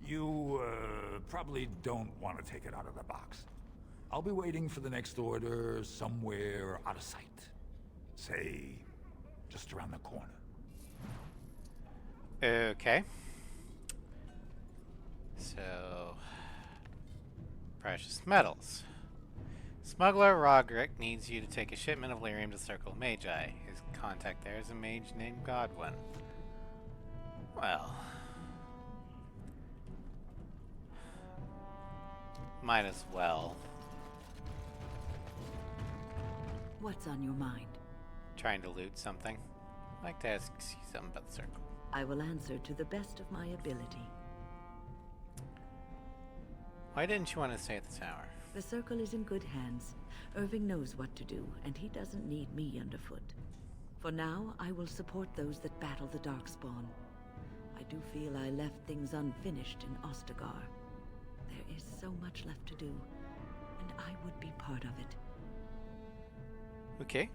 You, probably don't want to take it out of the box. I'll be waiting for the next order somewhere out of sight. Say, just around the corner. Okay. So, precious metals. Smuggler Roderick needs you to take a shipment of lyrium to Circle of Magi. His contact there is a mage named Godwin. Well, might as well. What's on your mind? Trying to loot something. I'd like to ask you something about the Circle. I will answer to the best of my ability. Why didn't you want to stay at the tower? The Circle is in good hands. Irving knows what to do, and he doesn't need me underfoot. For now, I will support those that battle the Darkspawn. I do feel I left things unfinished in Ostagar. There is so much left to do, and I would be part of it. Okay.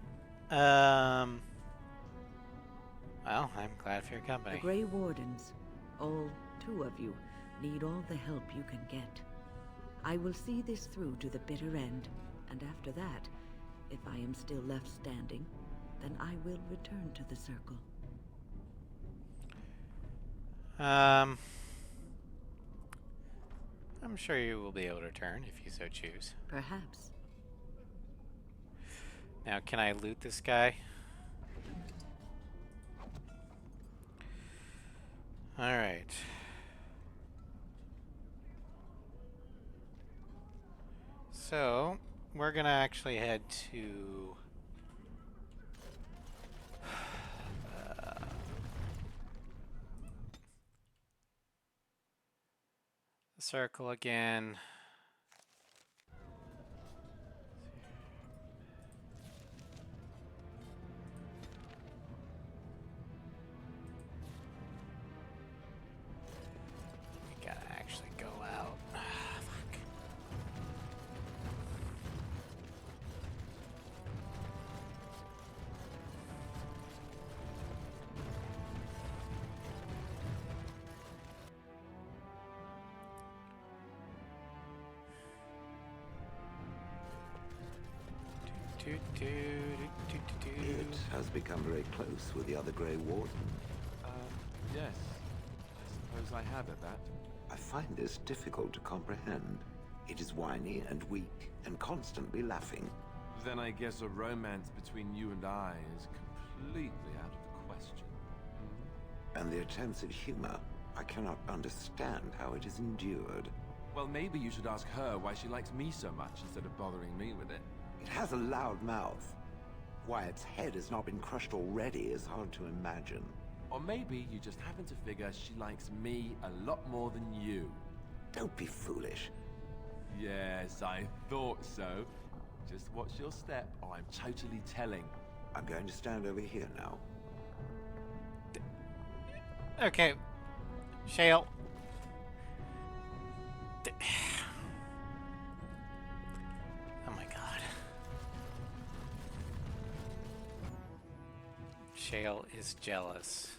Well, I'm glad for your company. The Grey Wardens, all 2 of you, need all the help you can get. I will see this through to the bitter end, and after that, if I am still left standing, then I will return to the Circle. I'm sure you will be able to return if you so choose. Perhaps. Now, can I loot this guy? Alright. So, we're gonna actually head to the circle again. We gotta actually go out. Fuck. It has become very close with the other Grey Warden. Yes. I suppose I have at that. I find this difficult to comprehend. It is whiny and weak and constantly laughing. Then I guess a romance between you and I is completely out of the question. And the attempts at humor, I cannot understand how it is endured. Well, maybe you should ask her why she likes me so much instead of bothering me with it. It has a loud mouth. Why its head has not been crushed already is hard to imagine. Or maybe you just happen to figure she likes me a lot more than you. Don't be foolish. Yes, I thought so. Just watch your step, or I'm totally telling. I'm going to stand over here now. Okay. Shale. Oh my god. Shale is jealous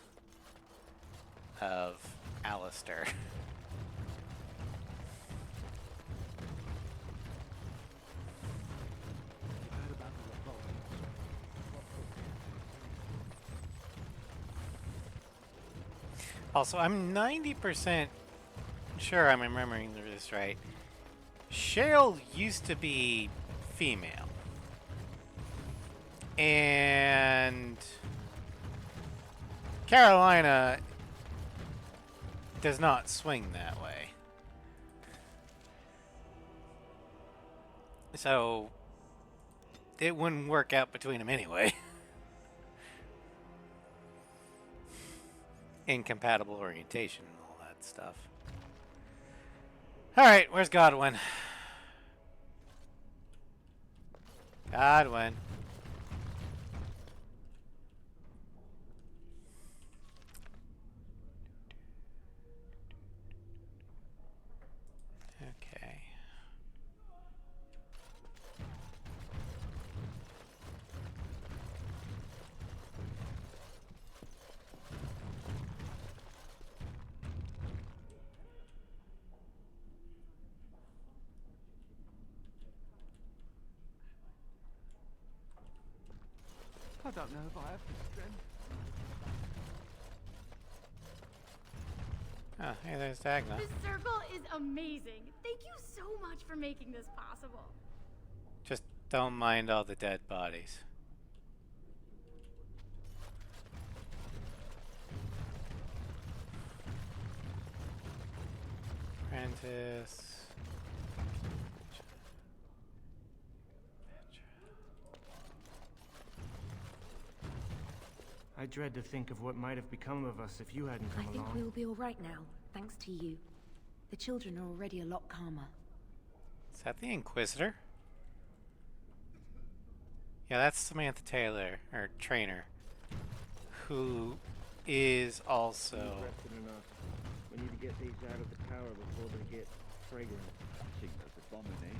of Alistair. Also, I'm 90% sure I'm remembering this right. Shale used to be female. And Carolina does not swing that way. So it wouldn't work out between them anyway. Incompatible orientation and all that stuff. Alright, where's Godwin? Godwin. Okay. I don't know if I have the strength. Oh, hey, there's Dagna. This circle is amazing. Thank you so much for making this possible. Just don't mind all the dead bodies. Apprentice. I dread to think of what might have become of us if you hadn't come I think along. we'll be all right now, thanks to you. The children are already a lot calmer. Is that the Inquisitor? Yeah, that's Samantha Taylor, or trainer, who is also... Rested enough. We need to get these out of the tower before they get fragrant. Sigma's abomination.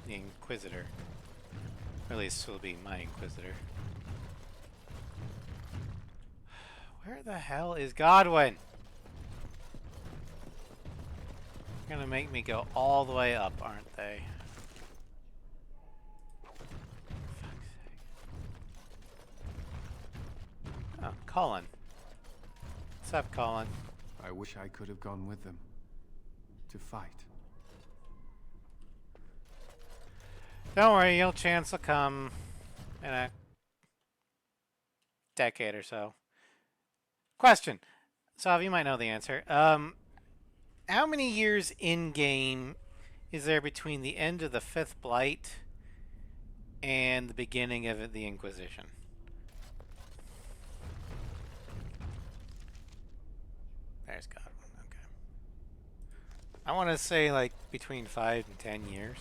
The Inquisitor. Or at least will be my Inquisitor. Where the hell is Godwin? They're gonna make me go all the way up, aren't they? Oh, Colin. What's up, Colin? I wish I could have gone with them. To fight. Don't worry, your chance will come in a decade or so. Question. Sav, you might know the answer. How many years in-game He's there between the end of the Fifth Blight and the beginning of the Inquisition. There's Godwin. Okay. I want to say like between 5 and 10 years.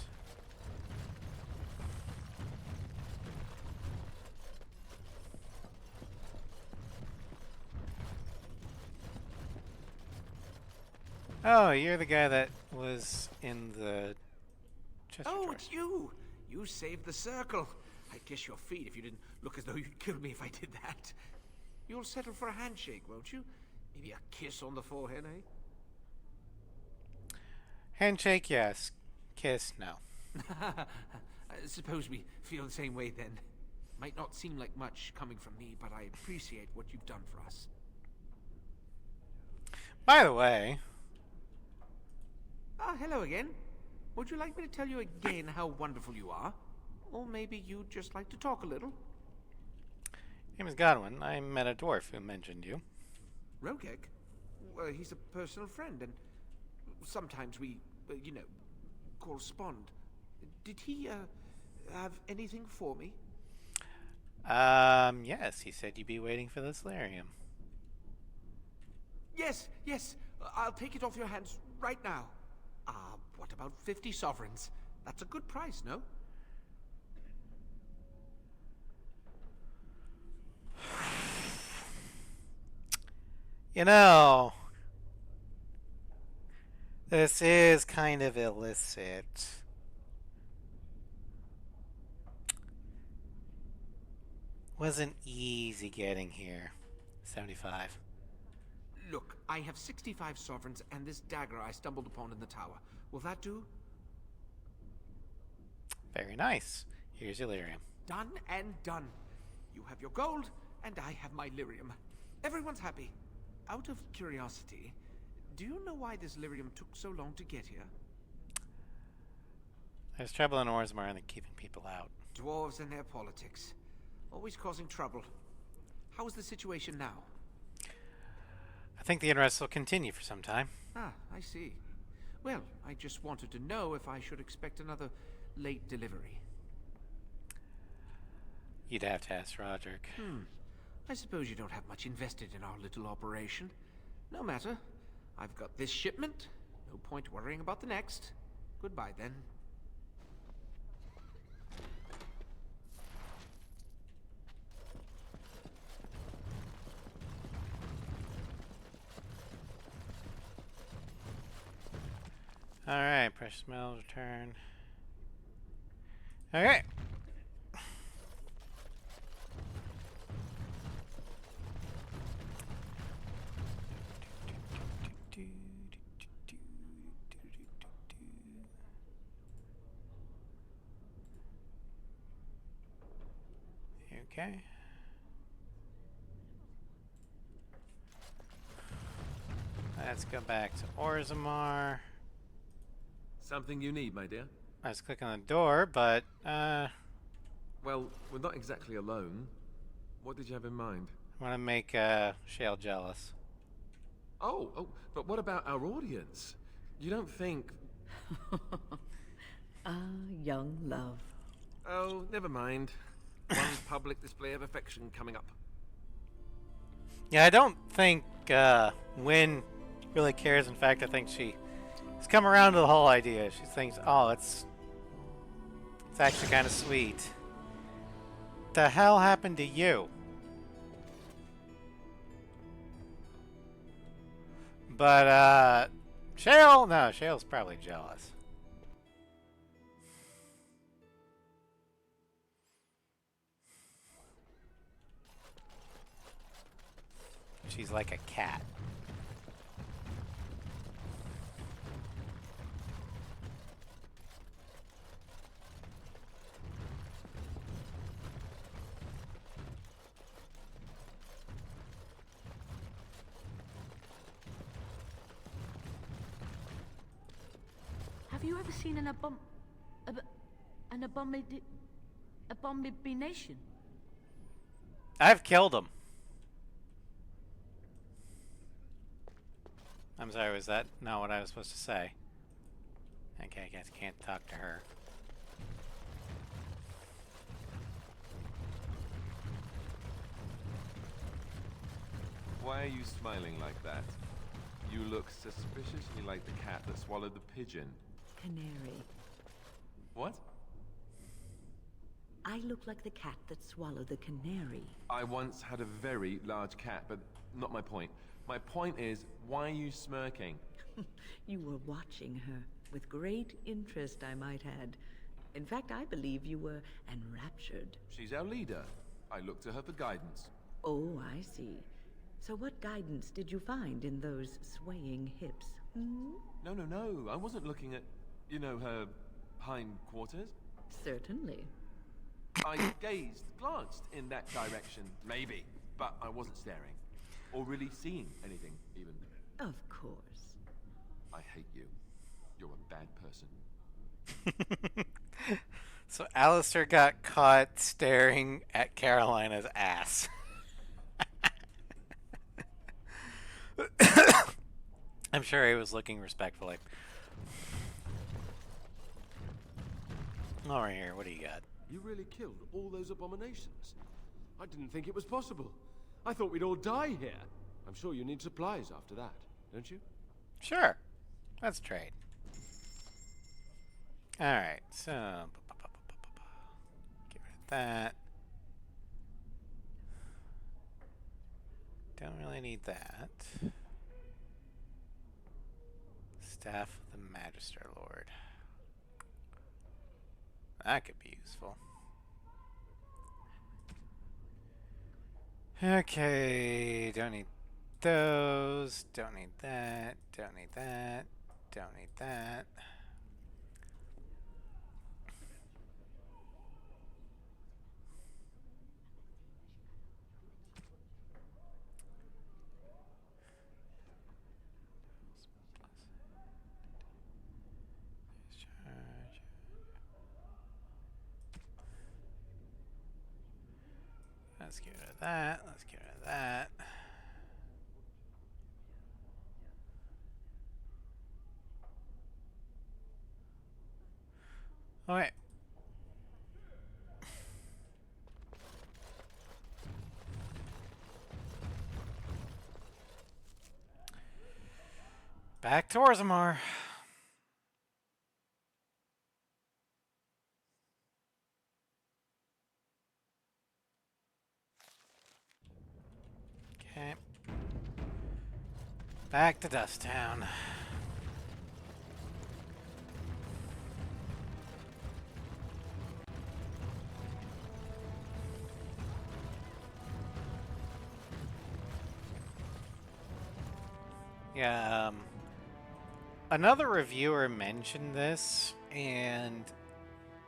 Oh, you're the guy that was in the chest Oh, drawers. it's you! You saved the circle. I'd kiss your feet if you didn't look as though you'd kill me if I did that. You'll settle for a handshake, won't you? Maybe a kiss on the forehead, eh? Handshake, yes. Kiss, no. I suppose we feel the same way then. Might not seem like much coming from me, but I appreciate what you've done for us. By the way... Ah, hello again. Would you like me to tell you again how wonderful you are? Or maybe you'd just like to talk a little? Name is Godwin. I met a dwarf who mentioned you. Rogek? Well, he's a personal friend, and sometimes we, you know, correspond. Did he, have anything for me? Yes, he said you'd be waiting for this lyrium. Yes, yes. I'll take it off your hands right now. What about 50 sovereigns? That's a good price, no? You know, this is kind of illicit. Wasn't easy getting here. 75. Look, I have 65 sovereigns and this dagger I stumbled upon in the tower. Will that do? Very nice. Here's your lyrium. Done and done. You have your gold, and I have my lyrium. Everyone's happy. Out of curiosity, do you know why this lyrium took so long to get here? There's trouble in Orzammar and they're keeping people out. Dwarves and their politics. Always causing trouble. How is the situation now? I think the unrest will continue for some time. Ah, I see. Well, I just wanted to know if I should expect another late delivery. You'd have to ask Roderick. I suppose you don't have much invested in our little operation. No matter. I've got this shipment. No point worrying about the next. Goodbye, then. Alright, precious metals return. Okay. Okay. Let's go back to Orzammar. Something you need, my dear? I was clicking on the door, but, Well, we're not exactly alone. What did you have in mind? I want to make, Shale jealous. Oh, but what about our audience? You don't think... Young love. Oh, never mind. One public display of affection coming up. Yeah, I don't think, Wynn really cares. In fact, I think she's come around to the whole idea. She thinks, oh, it's actually kind of sweet. The hell happened to you? But, Shale? No, Shale's probably jealous. She's like a cat. Have you ever seen an abomination? I've killed him. I'm sorry, was that not what I was supposed to say? Okay, I guess I can't talk to her. Why are you smiling like that? You look suspiciously like the cat that swallowed the pigeon. Canary. What? I look like the cat that swallowed the canary. I once had a very large cat, but not my point. My point is, why are you smirking? You were watching her. With great interest, I might add. In fact, I believe you were enraptured. She's our leader. I look to her for guidance. Oh, I see. So what guidance did you find in those swaying hips? Hmm? No. I wasn't looking at, her hind quarters. Certainly. I glanced in that direction, maybe, but I wasn't staring. Or really seeing anything, even. Of course. I hate you. You're a bad person. So Alistair got caught staring at Carolina's ass. I'm sure he was looking respectfully. All right, here, what do you got? You really killed all those abominations? I didn't think it was possible. I thought we'd all die here. I'm sure you need supplies after that, don't you? Sure. Let's trade. Alright, so... Get rid of that. Don't really need that. Staff of the Magister Lord. That could be useful. Okay, don't need those. Don't need that. Don't need that. Don't need that. Let's get rid of that. Let's get rid of that. All right. Back to Orzammar. Okay. Back to Dust Town. Yeah, another reviewer mentioned this, and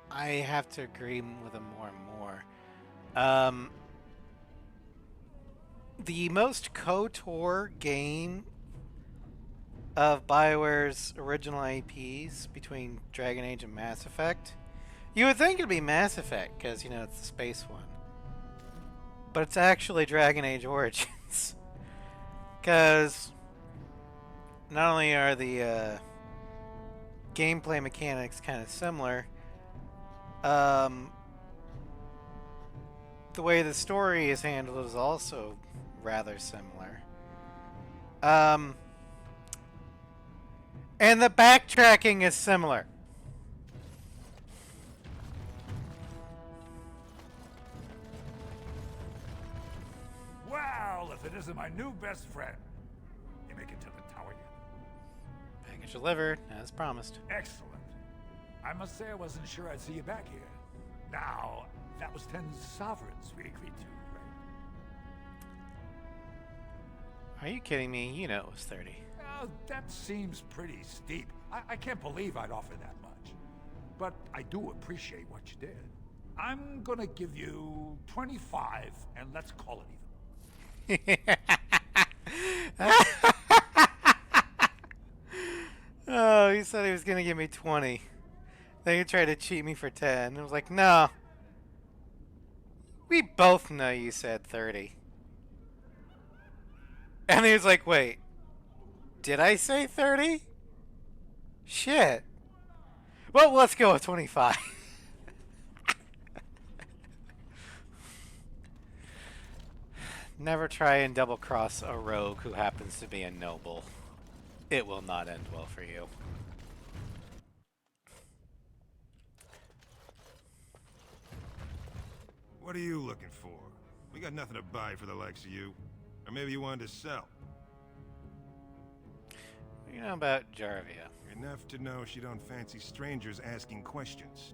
I have to agree with him more and more. The most KOTOR game of BioWare's original IPs between Dragon Age and Mass Effect, you would think it'd be Mass Effect, because, it's the space one. But it's actually Dragon Age Origins. Because not only are the gameplay mechanics kind of similar, the way the story is handled is also rather similar. And the backtracking is similar. Well, if it isn't my new best friend. You make it to the tower yet? Package delivered, as promised. Excellent. I must say I wasn't sure I'd see you back here. Now, that was 10 sovereigns we agreed to, right? Are you kidding me? You know it was 30. That seems pretty steep. I can't believe I'd offer that much. But I do appreciate what you did. I'm gonna give you 25, and let's call it even. Oh, he said he was gonna give me 20. Then he tried to cheat me for 10. I was like, no. We both know you said 30. And he was like, wait. Did I say 30? Shit. Well, let's go with 25. Never try and double-cross a rogue who happens to be a noble. It will not end well for you. What are you looking for? We got nothing to buy for the likes of you. Or maybe you wanted to sell. What do you know about Jarvia? Enough to know she don't fancy strangers asking questions.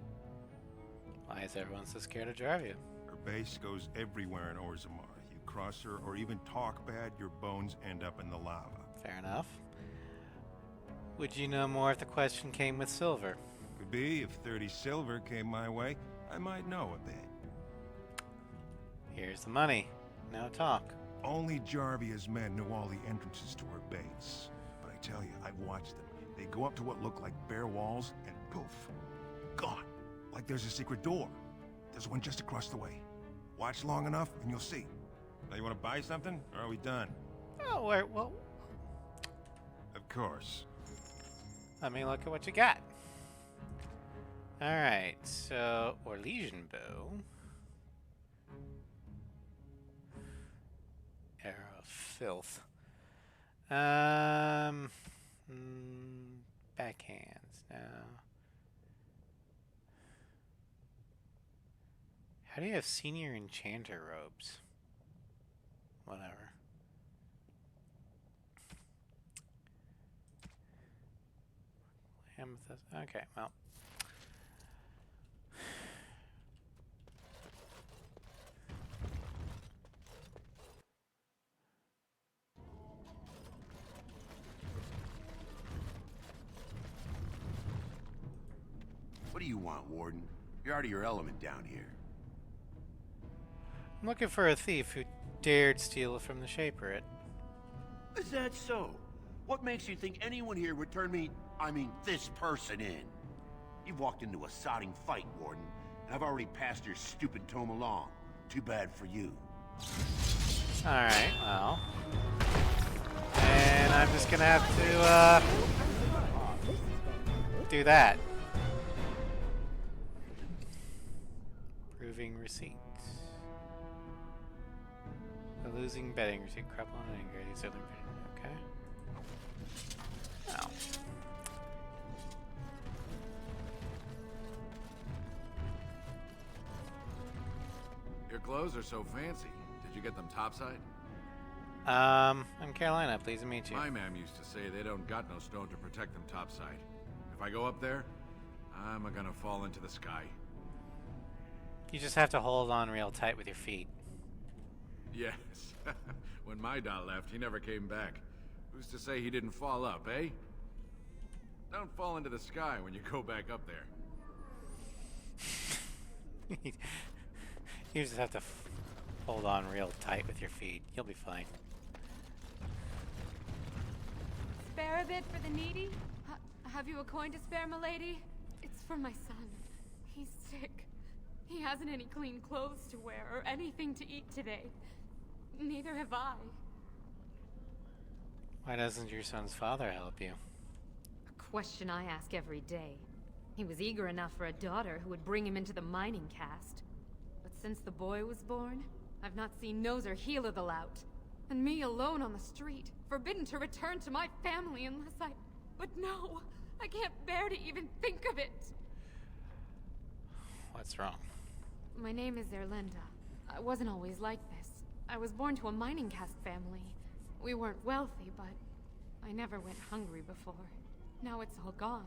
Why is everyone so scared of Jarvia? Her base goes everywhere in Orzammar. You cross her or even talk bad, your bones end up in the lava. Fair enough. Would you know more if the question came with silver? Could be. If 30 silver came my way, I might know a bit. Here's the money. Now talk. Only Jarvia's men know all the entrances to her base. But I tell you, I've watched them. They go up to what look like bare walls, and poof, gone. Like there's a secret door. There's one just across the way. Watch long enough, and you'll see. Now, you want to buy something, or are we done? Oh, well... Of course. Let me look at what you got. Alright, so... Orlesian bow. Arrow of filth. Backhands now. How do you have senior enchanter robes? Whatever. Amethyst. Okay, well. What do you want, Warden? You're out of your element down here. I'm looking for a thief who dared steal from the Shaperate. Is that so? What makes you think anyone here would turn me, this person in? You've walked into a sodding fight, Warden, and I've already passed your stupid tome along. Too bad for you. Alright, well. And I'm just gonna have to, do that. Proving receipts. A losing betting receipt. Crap on anger. These other. Okay. Ow. Your clothes are so fancy. Did you get them topside? I'm Carolina. Pleased to meet you. My ma'am used to say they don't got no stone to protect them topside. If I go up there, I'm gonna fall into the sky. You just have to hold on real tight with your feet. Yes. When my dad left, he never came back. Who's to say he didn't fall up, eh? Don't fall into the sky when you go back up there. You just have to hold on real tight with your feet. You'll be fine. Spare a bit for the needy? Have you a coin to spare, milady? It's for my son. He's sick. He hasn't any clean clothes to wear or anything to eat today. Neither have I. Why doesn't your son's father help you? A question I ask every day. He was eager enough for a daughter who would bring him into the mining caste. But since the boy was born, I've not seen nose or heel of the lout. And me alone on the street, forbidden to return to my family unless I... But no! I can't bear to even think of it! What's wrong? My name is Erlinda. I wasn't always like this. I was born to a mining caste family. We weren't wealthy, but I never went hungry before. Now it's all gone,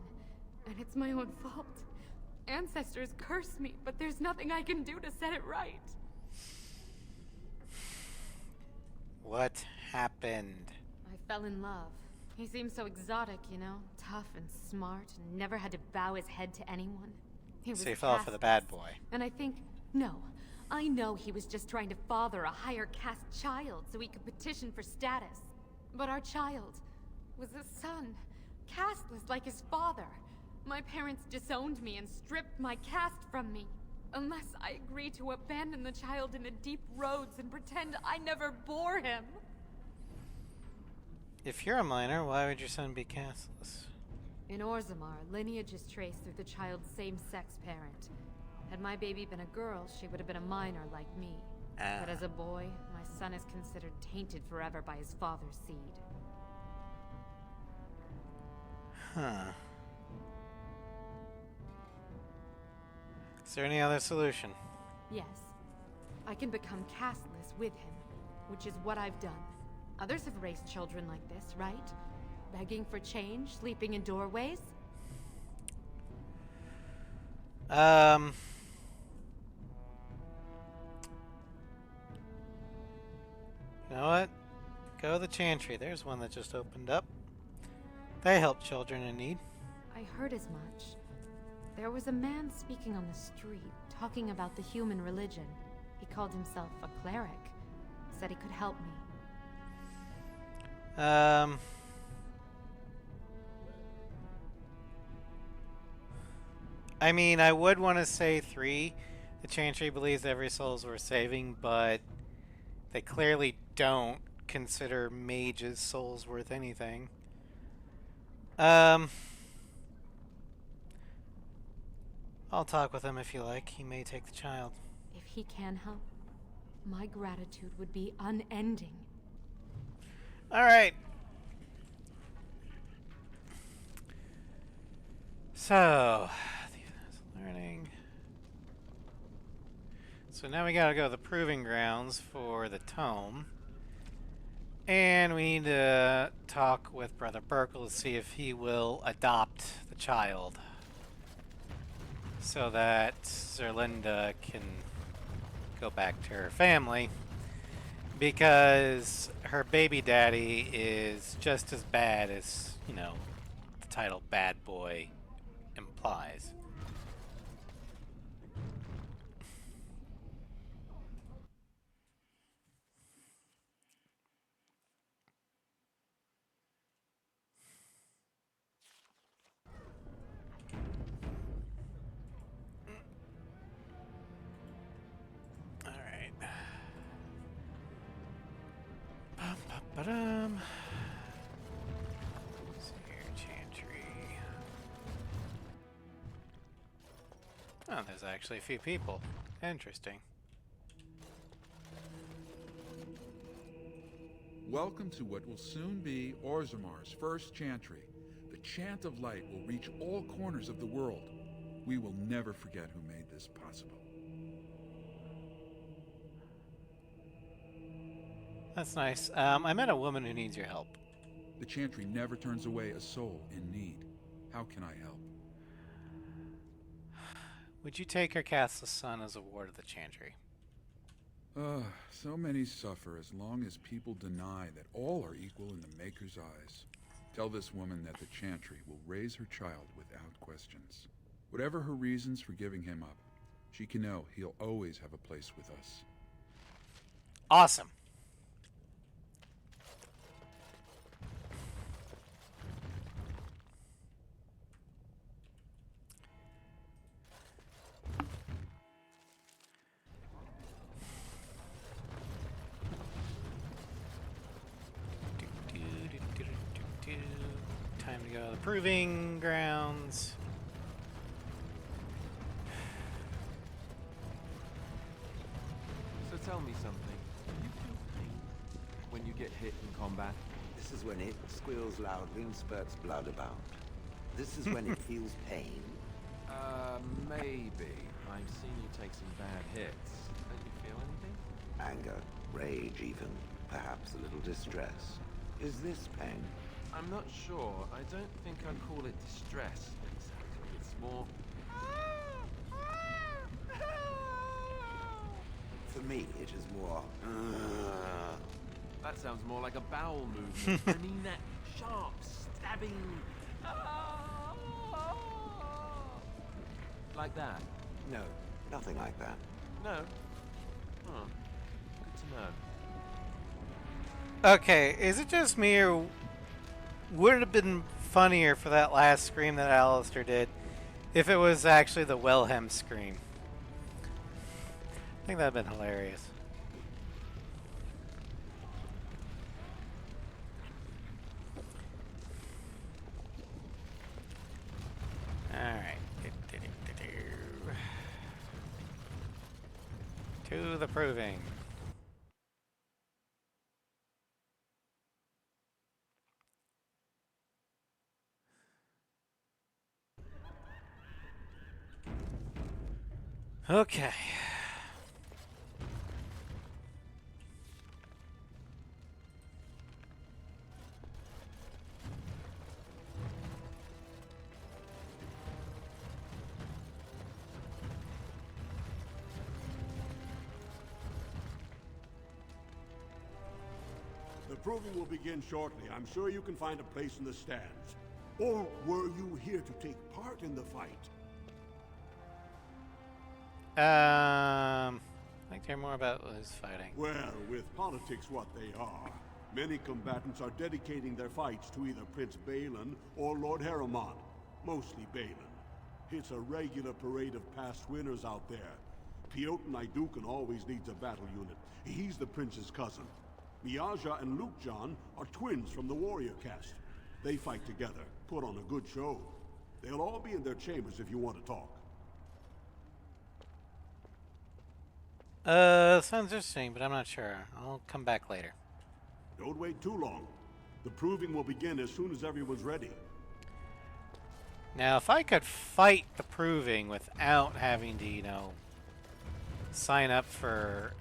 and it's my own fault. Ancestors cursed me, but there's nothing I can do to set it right. What happened? I fell in love. He seemed so exotic, you know? Tough and smart, and never had to bow his head to anyone. He was So you fell for the bad boy. And I think, no. I know he was just trying to father a higher caste child so he could petition for status. But our child was a son, casteless like his father. My parents disowned me and stripped my caste from me. Unless I agree to abandon the child in the deep roads and pretend I never bore him. If you're a miner, why would your son be casteless? In Orzammar, lineage is traced through the child's same-sex parent. Had my baby been a girl, she would have been a minor like me. But as a boy, my son is considered tainted forever by his father's seed. Huh. Is there any other solution? Yes. I can become castless with him, which is what I've done. Others have raised children like this, right? Begging for change, sleeping in doorways? You know what? Go to the Chantry. There's one that just opened up. They help children in need. I heard as much. There was a man speaking on the street, talking about the human religion. He called himself a cleric. Said he could help me. I mean, I would want to say 3. The Chantry believes every soul is worth saving, but they clearly don't consider mages' souls worth anything. I'll talk with him if you like. He may take the child. If he can help, my gratitude would be unending. Alright. So, learning. So now we gotta go to the proving grounds for the tome. And we need to talk with Brother Burkle to see if he will adopt the child. So that Zerlinda can go back to her family. Because her baby daddy is just as bad as, you know, the title Bad Boy implies. Ba-dum. See here, Chantry. Oh, there's actually a few people. Interesting. Welcome to what will soon be Orzammar's first chantry. The chant of light will reach all corners of the world. We will never forget who made this possible. That's nice. I met a woman who needs your help. The chantry never turns away a soul in need. How can I help? Would you take her castless son as a ward of the chantry? So many suffer as long as people deny that all are equal in the Maker's eyes. Tell this woman that the chantry will raise her child without questions. Whatever her reasons for giving him up, she can know he'll always have a place with us. Awesome. Time to go to the proving grounds. So tell me something. You feel pain when you get hit in combat? This is when it squeals loudly and spurts blood about. This is when it feels pain. Maybe. I've seen you take some bad hits. Don't you feel anything? Anger, rage even, perhaps a little distress. Is this pain? I'm not sure. I don't think I'd call it distress, exactly. It's more... For me, it is more... That sounds more like a bowel movement. I mean that sharp, stabbing... Like that? No, nothing like that. No? Huh. Good to know. Okay, is it just me, or would it have been funnier for that last scream that Alistair did if it was actually the Wilhelm scream? I think that would have been hilarious. To the proving. Okay. The proving will begin shortly. I'm sure you can find a place in the stands. Or were you here to take part in the fight? I think they're more about who's fighting. Well, with politics what they are, many combatants are dedicating their fights to either Prince Balin or Lord Heremont. Mostly Balin. It's a regular parade of past winners out there. Piotr Naidukan always leads a battle unit. He's the prince's cousin. Miaja and Lukejan are twins from the warrior caste. They fight together, put on a good show. They'll all be in their chambers if you want to talk. Sounds interesting, but I'm not sure. I'll come back later. Don't wait too long. The proving will begin as soon as everyone's ready. Now, if I could fight the proving without having to, you know, sign up for,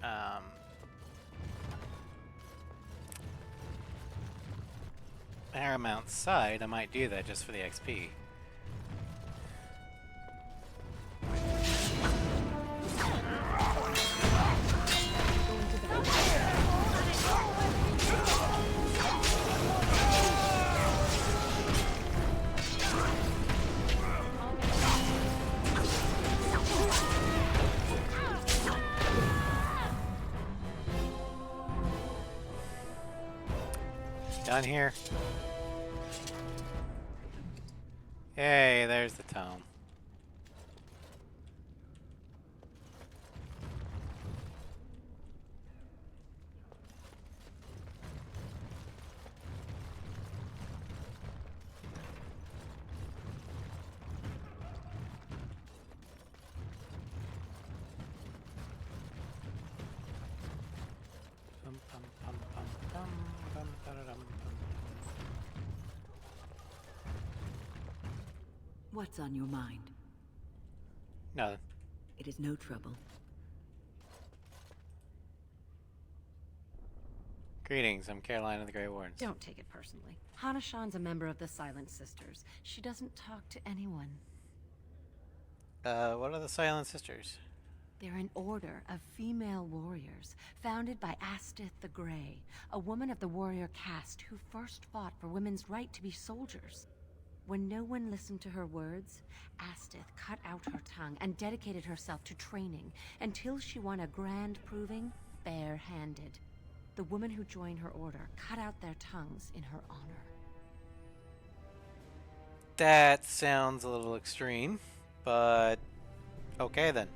Paramount's side, I might do that just for the XP. Done here. Hey, there's the tome. What's on your mind? No. It is no trouble. Greetings, I'm Carolina of the Grey Wardens. Don't take it personally. Hanashan's a member of the Silent Sisters. She doesn't talk to anyone. What are the Silent Sisters? They're an order of female warriors, founded by Astith the Grey, a woman of the warrior caste who first fought for women's right to be soldiers. When no one listened to her words, Astith cut out her tongue and dedicated herself to training until she won a grand proving bare-handed. The women who joined her order cut out their tongues in her honor. That sounds a little extreme, but okay then.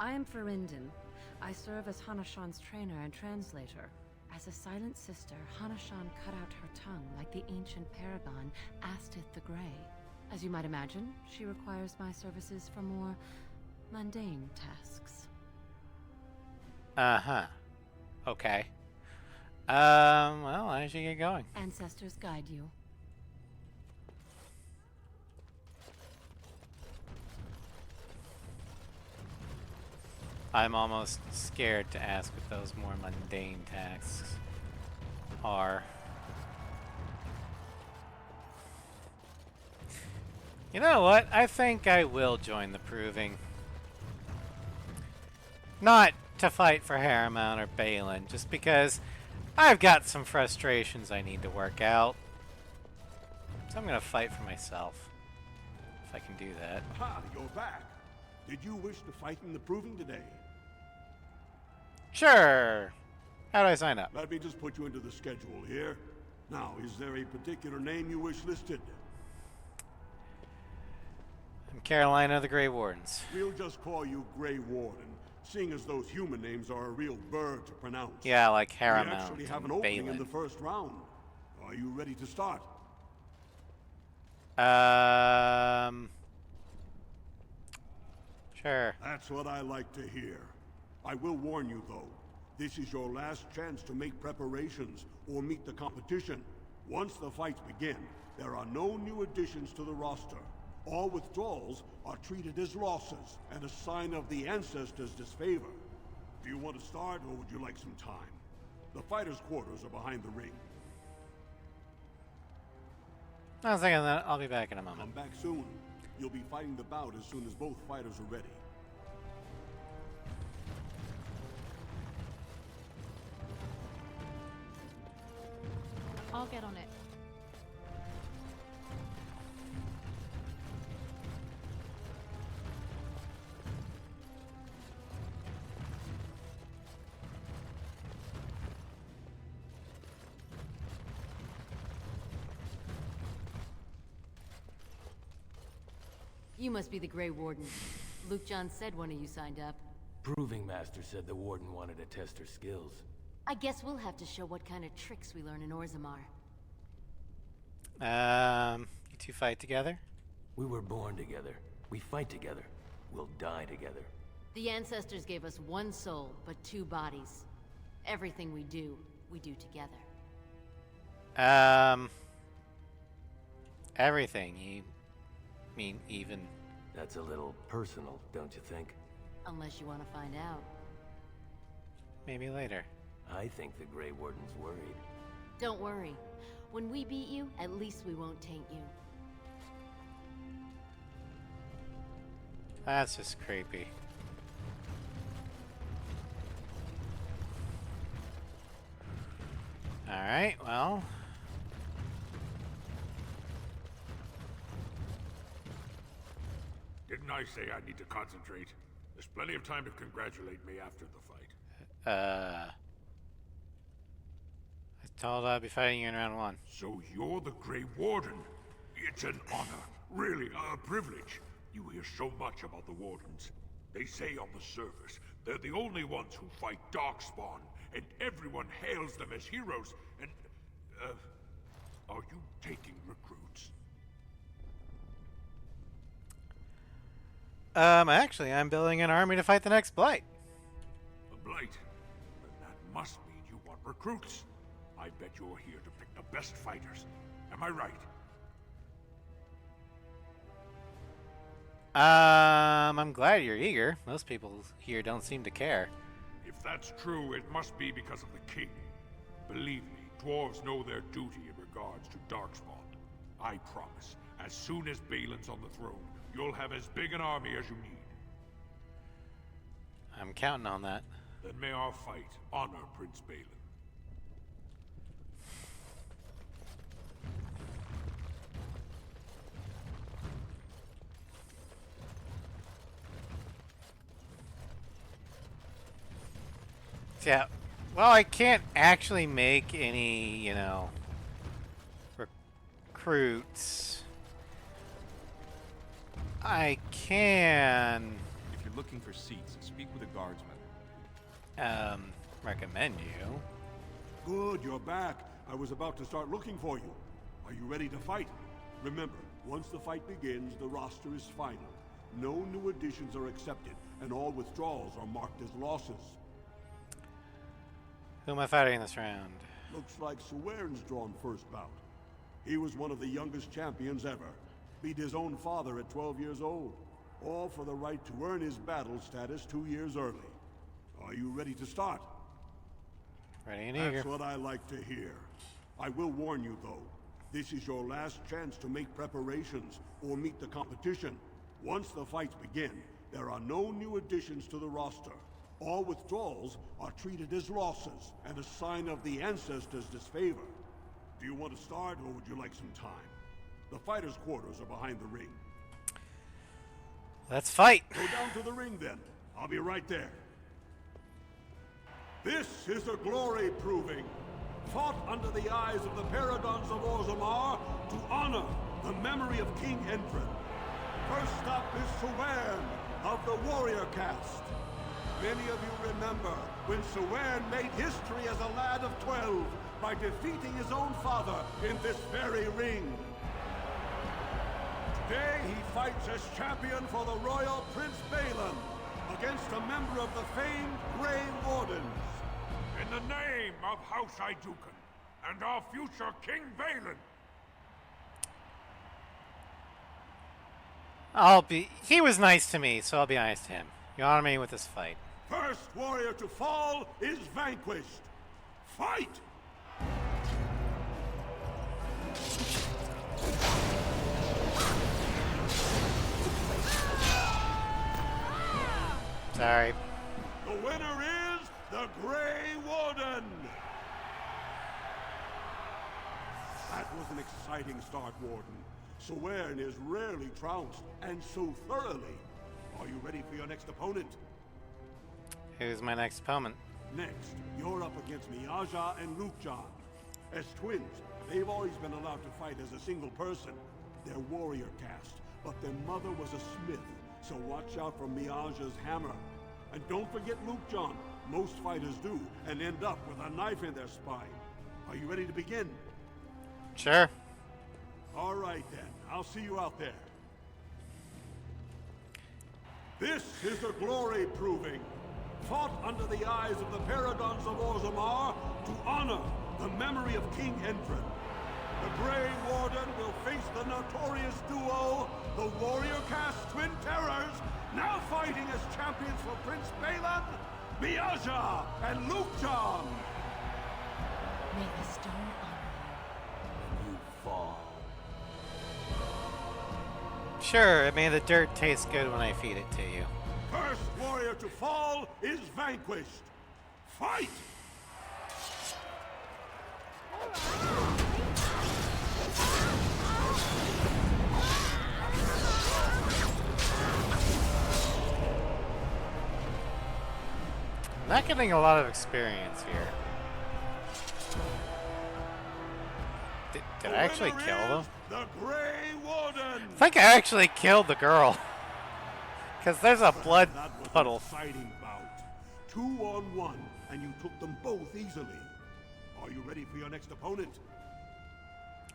I am Ferinden. I serve as Hanashan's trainer and translator. As a Silent Sister, Hanashan cut out her tongue like the ancient paragon Astith the Grey. As you might imagine, she requires my services for more mundane tasks. Uh-huh. Okay. Well, why don't you get going? Ancestors guide you. I'm almost scared to ask what those more mundane tasks are. You know what? I think I will join the proving. Not to fight for Harrimount or Balin, just because I've got some frustrations I need to work out. So I'm gonna fight for myself, if I can do that. Aha, you're back. Did you wish to fight in the proving today? Sure. How do I sign up? Let me just put you into the schedule here. Now, is there a particular name you wish listed? I'm Carolina of the Grey Wardens. We'll just call you Grey Warden, seeing as those human names are a real burr to pronounce. Yeah, like We Harrimount actually have an and opening in Balin. the first round. Are you ready to start? Sure. That's what I like to hear. I will warn you, though. This is your last chance to make preparations or meet the competition. Once the fights begin, there are no new additions to the roster. All withdrawals are treated as losses and a sign of the ancestors' disfavor. Do you want to start, or would you like some time? The fighters' quarters are behind the ring. I was thinking that. I'll be back in a moment. Come back soon. You'll be fighting the bout as soon as both fighters are ready. I'll get on it. You must be the Grey Warden. Luke John said one of you signed up. Proving Master said the Warden wanted to test her skills. I guess we'll have to show what kind of tricks we learn in Orzammar. You two fight together? We were born together. We fight together. We'll die together. The ancestors gave us one soul, but two bodies. Everything we do together. Everything. You mean even... That's a little personal, don't you think? Unless you want to find out. Maybe later. I think the Grey Warden's worried. Don't worry. When we beat you, at least we won't taint you. That's just creepy. Alright, well... Didn't I say I need to concentrate? There's plenty of time to congratulate me after the fight. I told I'd be fighting you in round 1. So you're the Grey Warden? It's an honor. Really, a privilege. You hear so much about the Wardens. They say on the surface, they're the only ones who fight Darkspawn, and everyone hails them as heroes, and... are you taking recruits? Actually, I'm building an army to fight the next Blight. A Blight? Then that must mean you want recruits. I bet you're here to pick the best fighters. Am I right? I'm glad you're eager. Most people here don't seem to care. If that's true, it must be because of the king. Believe me, dwarves know their duty in regards to Darkspawn. I promise, as soon as Balin's on the throne, you'll have as big an army as you need. I'm counting on that. Then may our fight honor Prince Balin. Yeah, well, I can't actually make any, you know, recruits. I can... If you're looking for seats, speak with a guardsman. Recommend you. Good, you're back. I was about to start looking for you. Are you ready to fight? Remember, once the fight begins, the roster is final. No new additions are accepted, and all withdrawals are marked as losses. Who am I fighting in this round? Looks like Suwern's drawn first bout. He was one of the youngest champions ever. Beat his own father at 12 years old. All for the right to earn his battle status 2 years early. Are you ready to start? Ready and eager. That's what I like to hear. I will warn you, though. This is your last chance to make preparations or meet the competition. Once the fights begin, there are no new additions to the roster. All withdrawals are treated as losses and a sign of the ancestors' disfavor. Do you want to start, or would you like some time? The fighters' quarters are behind the ring. Let's fight. Go down to the ring, then. I'll be right there. This is a glory proving, fought under the eyes of the Paradons of Orzammar to honor the memory of King Endrin. First up is Suwern of the Warrior Caste. Many of you remember when Suwern made history as a lad of 12 by defeating his own father in this very ring. Today he fights as champion for the royal Prince Balin against a member of the famed Grey Wardens. In the name of House Idukan and our future King Balin. He was nice to me, so I'll be nice to him. You honor me with this fight. First warrior to fall is vanquished. Fight! Sorry. The winner is the Grey Warden! That was an exciting start, Warden. Swearn is rarely trounced, and so thoroughly. Are you ready for your next opponent? Who's my next opponent? Next, you're up against Miaja and Lukejan. As twins, they've always been allowed to fight as a single person. They're warrior caste, but their mother was a smith, so watch out for Miaja's hammer. And don't forget Lukejan. Most fighters do, and end up with a knife in their spine. Are you ready to begin? Sure. All right, then. I'll see you out there. This is the glory proving. Fought under the eyes of the paragons of Orzammar to honor the memory of King Endrin. The Grey Warden will face the notorious duo, the warrior caste Twin Terrors, now fighting as champions for Prince Balin, Miaja and Lukejan. May the stone honor You fall. Sure, may the dirt taste good when I feed it to you. First warrior to fall is vanquished. Fight! I'm not getting a lot of experience here. Did I actually kill them? The Grey Warden. I think I actually killed the girl. Because there's a blood puddle. Exciting bout. 2-on-1, and you took them both easily. Are you ready for your next opponent?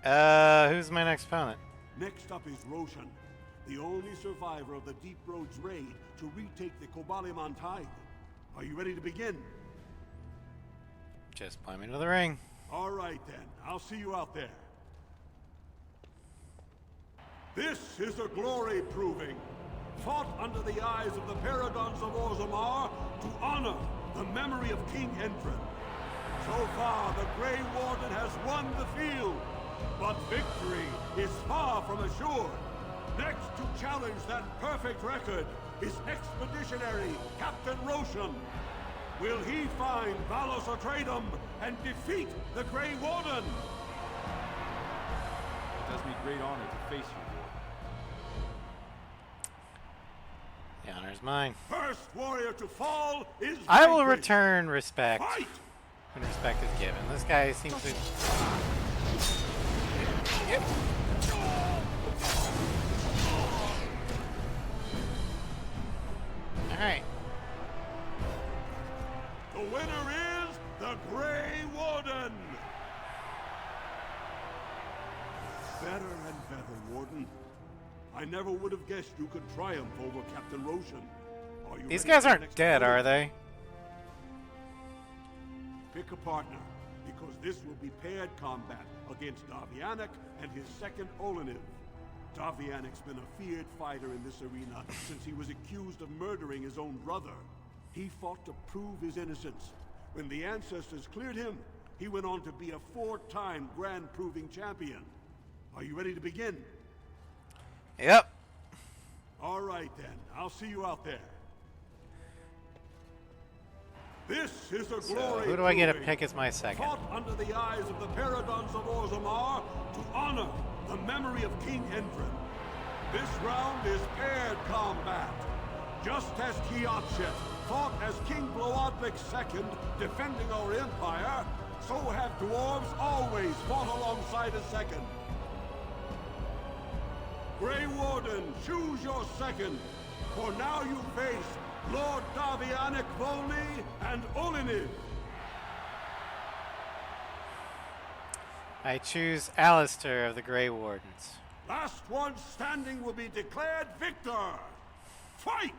Who's my next opponent? Next up is Roshan, the only survivor of the Deep Roads raid to retake the Kobaliman Tide. Are you ready to begin? Just point me to the ring. All right, then. I'll see you out there. This is a glory proving. Fought under the eyes of the paragons of Orzammar to honor the memory of King Endrin. So far, the Grey Warden has won the field, but victory is far from assured. Next to challenge that perfect record is Expeditionary Captain Roshan. Will he find Valos Atreides and defeat the Grey Warden? It does me great honor to face you, Lord. The honor is mine. First warrior to fall is I will vanquished. return respect Fight! when respect is given. This guy seems to... Yep. Alright. The winner is the Grey Warden! Better and better, Warden. I never would have guessed you could triumph over Captain Roshan. Are you These ready guys for the aren't next dead, are opponent? they? Pick a partner, because this will be paired combat against Davianic and his second Oleniv. Davianic's been a feared fighter in this arena since he was accused of murdering his own brother. He fought to prove his innocence. When the ancestors cleared him, he went on to be a 4-time Grand Proving Champion. Are you ready to begin? Yep. All right, then. I'll see you out there. This is a glory. Who do I get to proving. pick as my second? Fought under the eyes of the paragons of Orzammar to honor the memory of King Endrin. This round is paired combat. Just as Kiakshet fought as King Bloodwick II, defending our empire, so have dwarves always fought alongside a second. Grey Warden, choose your second, for now you face Lord Davianic Volney and Oleniv. I choose Alistair of the Grey Wardens. Last one standing will be declared victor. Fight!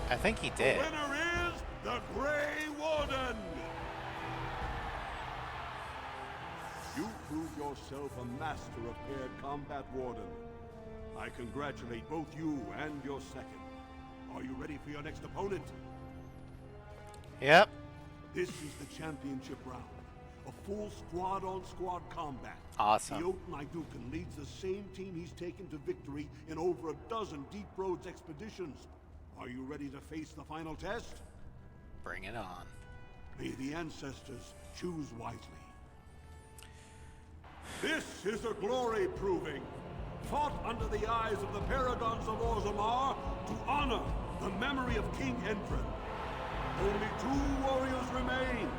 I think he did. The winner is the Grey Warden. You prove yourself a master of paired combat, Warden. I congratulate both you and your second. Are you ready for your next opponent? Yep. This is the championship round. A full squad-on-squad combat. Awesome. Thedas leads the same team he's taken to victory in over a dozen Deep Roads expeditions. Are you ready to face the final test? Bring it on. May the ancestors choose wisely. This is a glory proving, fought under the eyes of the Paragons of Orzammar to honor the memory of King Endrin. Only 2 warriors remain.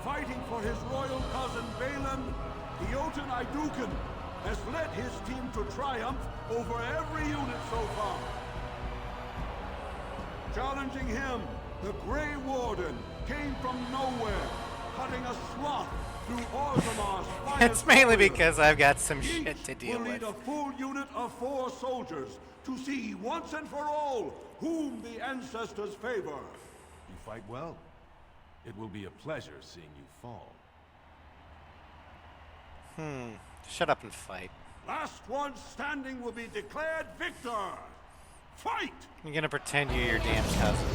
Fighting for his royal cousin Balin, the Jotun Iduken has led his team to triumph over every unit so far. Challenging him, the Grey Warden came from nowhere, cutting a swath through Orzammar's finest. It's mainly warriors. because I've got some Each shit to deal will lead with. a full unit of 4 soldiers to see once and for all whom the ancestors favor. You fight well. It will be a pleasure seeing you fall. Shut up and fight. Last one standing will be declared victor. Fight! You're gonna pretend you're your damn cousin.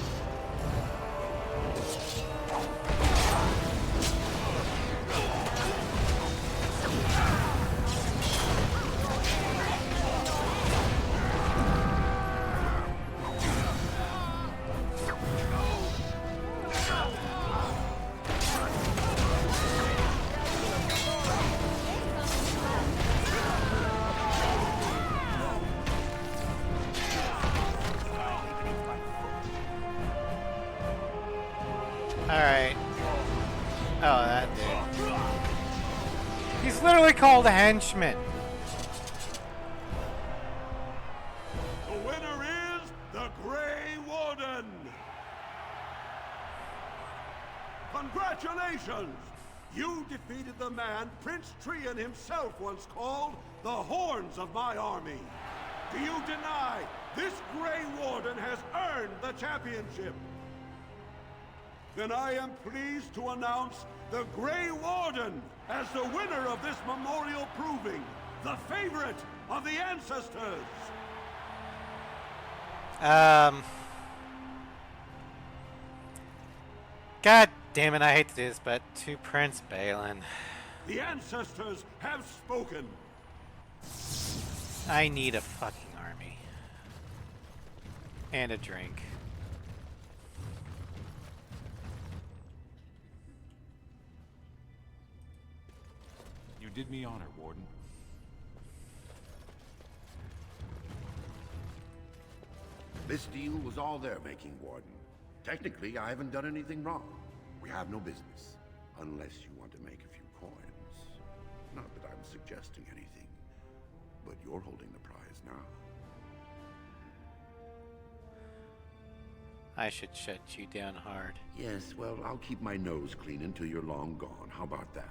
Alright. Oh, that dude. He's literally called a henchman. The winner is the Grey Warden. Congratulations! You defeated the man Prince Trian himself once called the Horns of my army. Do you deny this Grey Warden has earned the championship? Then I am pleased to announce the Grey Warden as the winner of this memorial proving, the favorite of the ancestors. God damn it, I hate to do this, but to Prince Balin. The ancestors have spoken. I need a fucking army. And a drink. You did me honor, Warden. This deal was all their making, Warden. Technically, I haven't done anything wrong. We have no business. Unless you want to make a few coins. Not that I'm suggesting anything, but you're holding the prize now. I should shut you down hard. Yes, well, I'll keep my nose clean until you're long gone. How about that?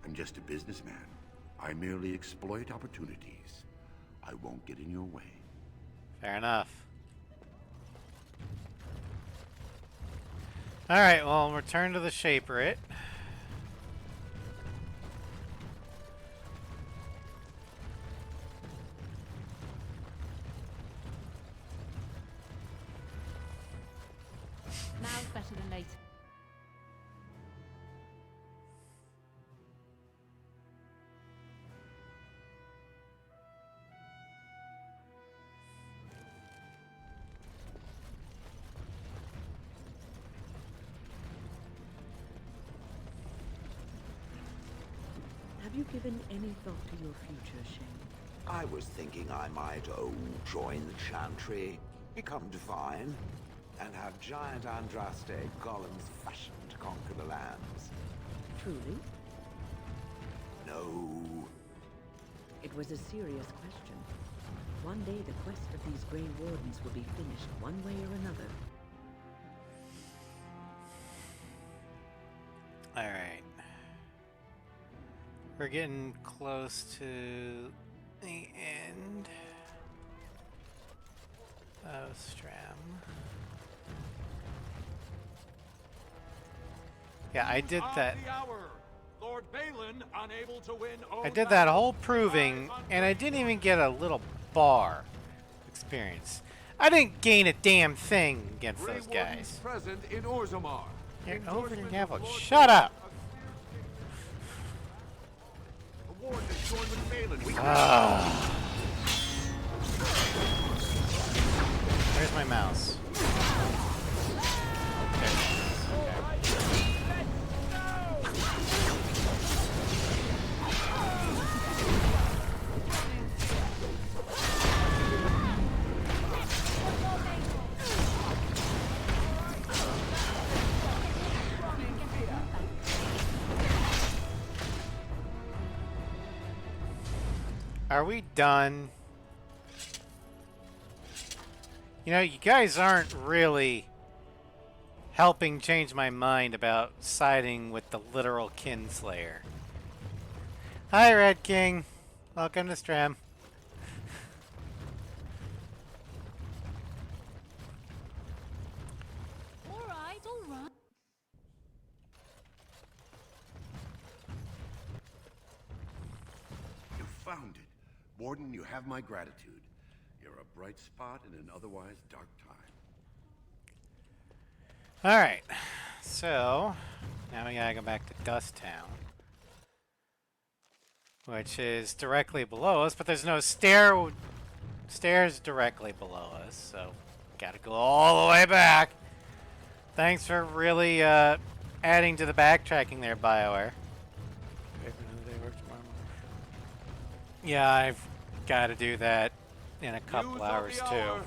I'm just a businessman. I merely exploit opportunities. I won't get in your way. Fair enough. Alright, well, return to the Shaperate. Now's better than later. Have you given any thought to your future, Shane? I was thinking I might, join the Chantry, become divine, and have giant Andraste golems fashioned to conquer the lands. Truly? No. It was a serious question. One day the quest of these Grey Wardens will be finished one way or another. Alright. We're getting close to the end of Stram. Yeah, I did that. Lord Balin, unable to win I did that whole proving, and I didn't even get a little bar experience. I didn't gain a damn thing against those guys. Present in Orzammar. You're over the level. Shut up! Where's my mouse? Are we done? You know, you guys aren't really helping change my mind about siding with the literal kinslayer. Hi, Red King. Welcome to Stram. Alright, alright. You found it. Warden, you have my gratitude. You're a bright spot in an otherwise dark time. Alright. So, now we gotta go back to Dust Town, which is directly below us, but there's no stairs directly below us, so gotta go all the way back. Thanks for really adding to the backtracking there, BioWare. Yeah, I've got to do that in a couple hours too.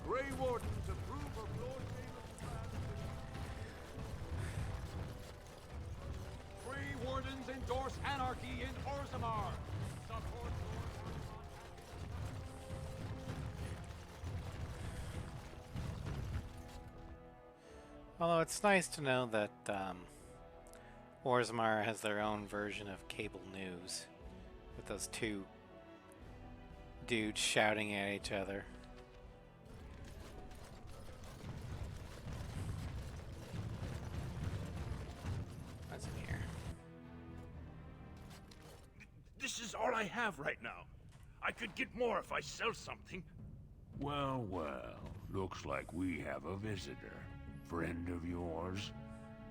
Grey Wardens approve of Lord Balin's plan. Grey Wardens endorse anarchy in Orzammar. Support Although it's nice to know that Orzammar has their own version of cable news with those two dudes shouting at each other. What's in here? This is all I have right now. I could get more if I sell something. Well, well, looks like we have a visitor. Friend of yours?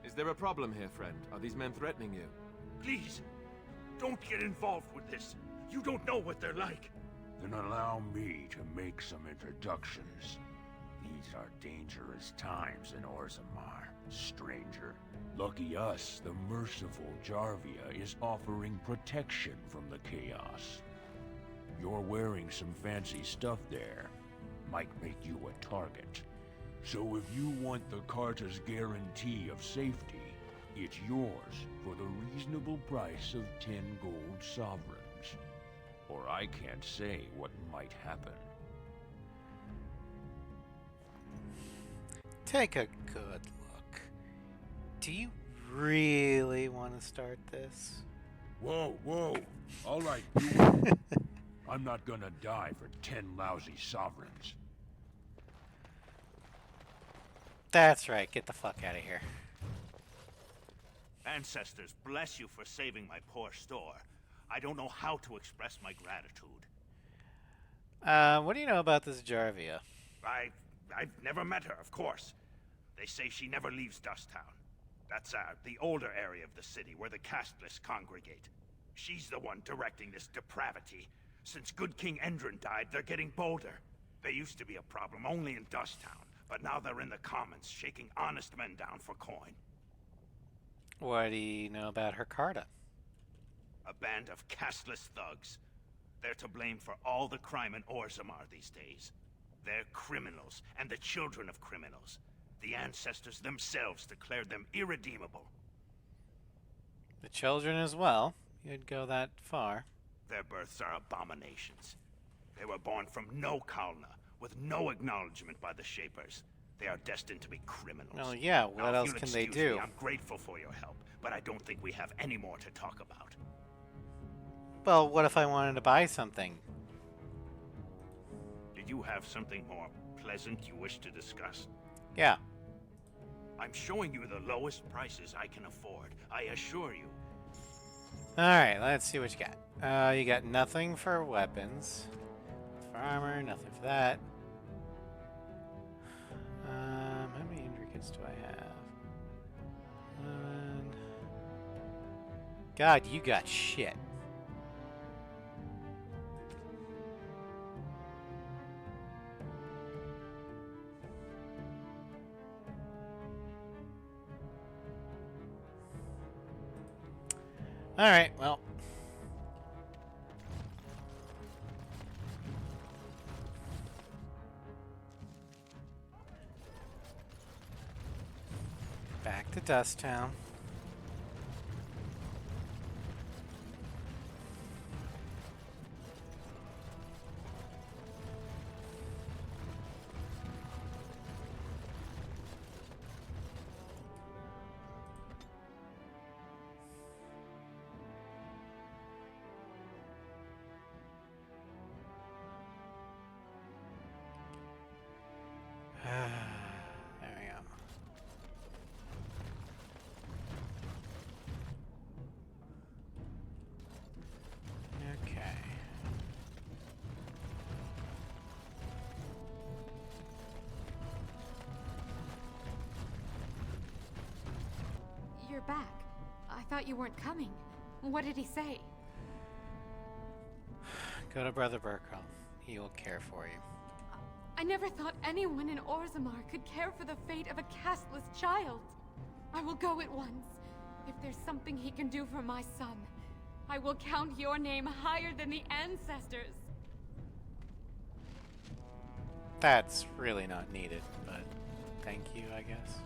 Is there a problem here, friend? Are these men threatening you? Please, don't get involved with this. You don't know what they're like. Then allow me to make some introductions. These are dangerous times in Orzammar, stranger. Lucky us, the merciful Jarvia is offering protection from the chaos. You're wearing some fancy stuff there. Might make you a target. So if you want the Carta's guarantee of safety, it's yours for the reasonable price of 10 gold sovereigns. Or I can't say what might happen. Take a good look. Do you really want to start this? Whoa, whoa. All right, you I'm not gonna die for 10 lousy sovereigns. That's right. Get the fuck out of here. Ancestors, bless you for saving my poor store. I don't know how to express my gratitude. What do you know about this Jarvia? I've never met her, of course. They say she never leaves Dust Town. That's the older area of the city where the casteless congregate. She's the one directing this depravity. Since good King Endrin died, they're getting bolder. They used to be a problem only in Dust Town, but now they're in the commons, shaking honest men down for coin. What do you know about her Carta? A band of casteless thugs. They're to blame for all the crime in Orzammar these days. They're criminals, and the children of criminals. The ancestors themselves declared them irredeemable. The children as well. You'd go that far. Their births are abominations. They were born from no Kalna, with no acknowledgement by the Shapers. They are destined to be criminals. Well, yeah, what Now, if else you'll can they excuse do? me, I'm grateful for your help, but I don't think we have any more to talk about. Well, what if I wanted to buy something? Did you have something more pleasant you wish to discuss? Yeah. I'm showing you the lowest prices I can afford, I assure you. Alright, let's see what you got. You got nothing for weapons. For armor, nothing for that. How many intricates do I have? God, you got shit. Alright, well. Back to Dust Town. There we go. Okay. You're back. I thought you weren't coming. What did he say? Go to Brother Burkholm. He will care for you. I never thought anyone in Orzammar could care for the fate of a castless child. I will go at once. If there's something he can do for my son, I will count your name higher than the ancestors. That's really not needed, but thank you, I guess.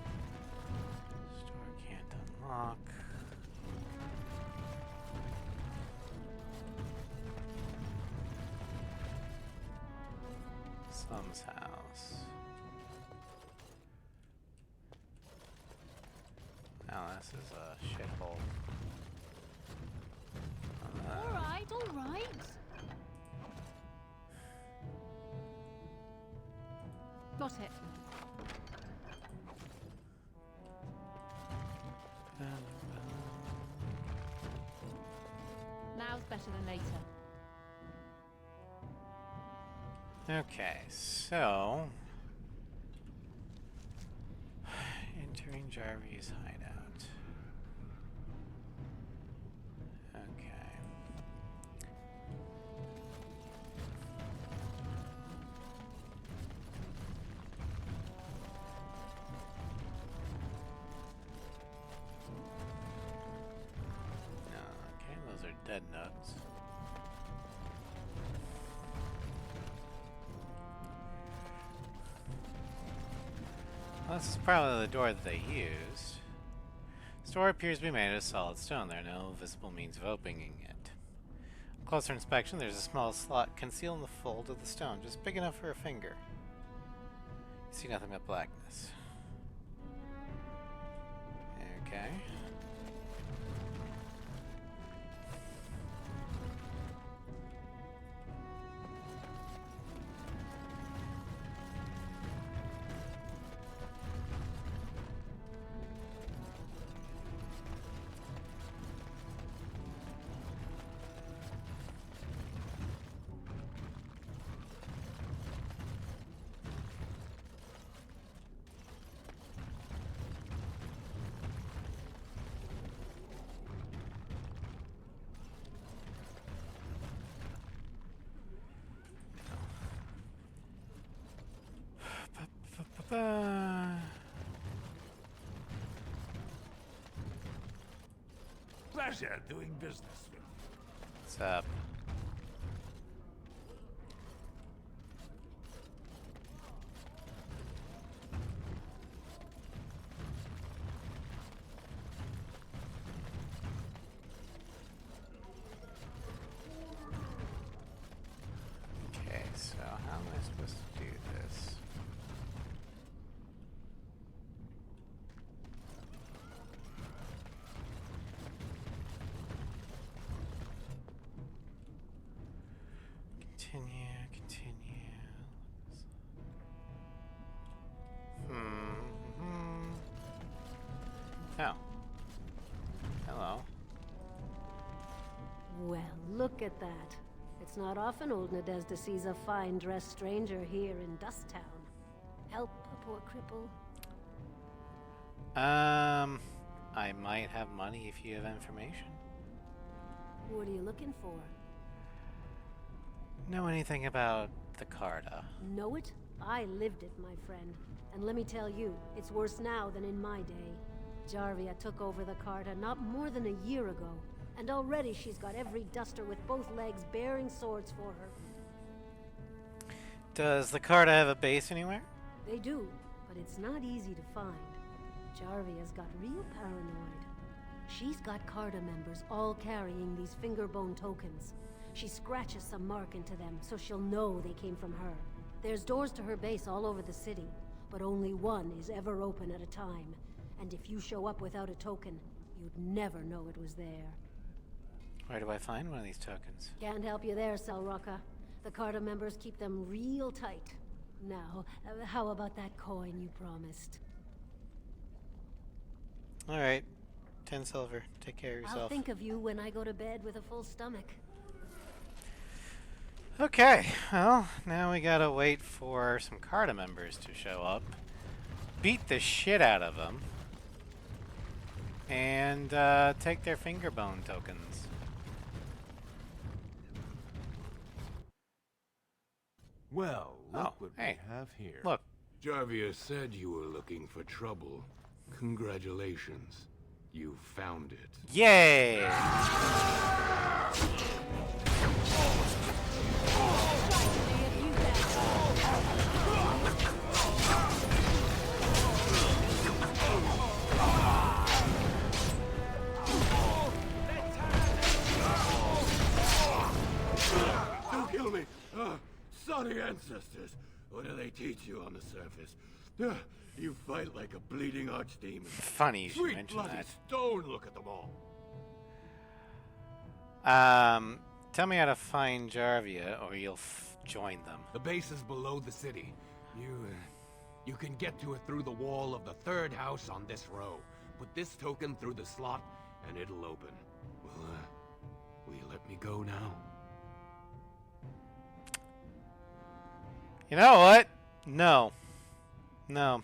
Store can't unlock. Slum's house. Now this is a shithole. Alright, alright. Got it. Now's better than later. Okay, so entering Jarvis' hideout. Okay. Okay, those are dead nuts. Well, this is probably the door that they used. This door appears to be made of solid stone. There are no visible means of opening it. On closer inspection, there's a small slot concealed in the fold of the stone, just big enough for a finger. You see nothing but blackness. Okay. Pleasure doing business with you. What's up? Continue. Oh. Hello. Well, look at that. It's not often old Nadezda sees a fine-dressed stranger here in Dust Town. Help a poor cripple? I might have money if you have information. What are you looking for? Know anything about the Carta? Know it? I lived it, my friend. And let me tell you, it's worse now than in my day. Jarvia took over the Carta not more than a year ago, and already she's got every duster with both legs bearing swords for her. Does the Carta have a base anywhere? They do, but it's not easy to find. Jarvia's got real paranoid. She's got Carta members all carrying these fingerbone tokens. She scratches some mark into them so she'll know they came from her. There's doors to her base all over the city, but only one is ever open at a time. And if you show up without a token, you'd never know it was there. Where do I find one of these tokens? Can't help you there, Selrocka. The Carta members keep them real tight. Now, how about that coin you promised? Alright. 10 silver. Take care of yourself. I'll think of you when I go to bed with a full stomach. Okay, well, now we gotta wait for some Carta members to show up. Beat the shit out of them. And take their fingerbone tokens. Well, look what we have here. Look. Jarvia said you were looking for trouble. Congratulations. You found it. Yay! Don't kill me! Sorry ancestors. What do they teach you on the surface? You fight like a bleeding archdemon. Funny you should Sweet mention bloody that. stone, look at them all. Tell me how to find Jarvia, or you'll join them. The base is below the city. You can get to it through the wall of the third house on this row. Put this token through the slot, and it'll open. Will you let me go now? You know what? No. No.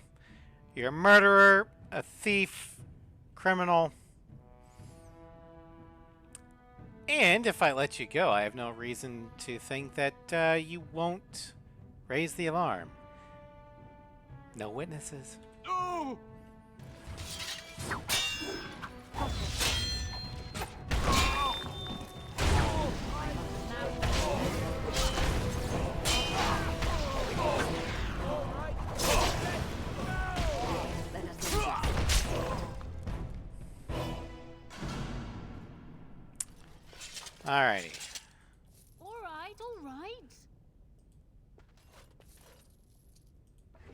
You're a murderer, a thief, criminal. And if I let you go, I have no reason to think that you won't raise the alarm. No witnesses. Oh! Alrighty. All right.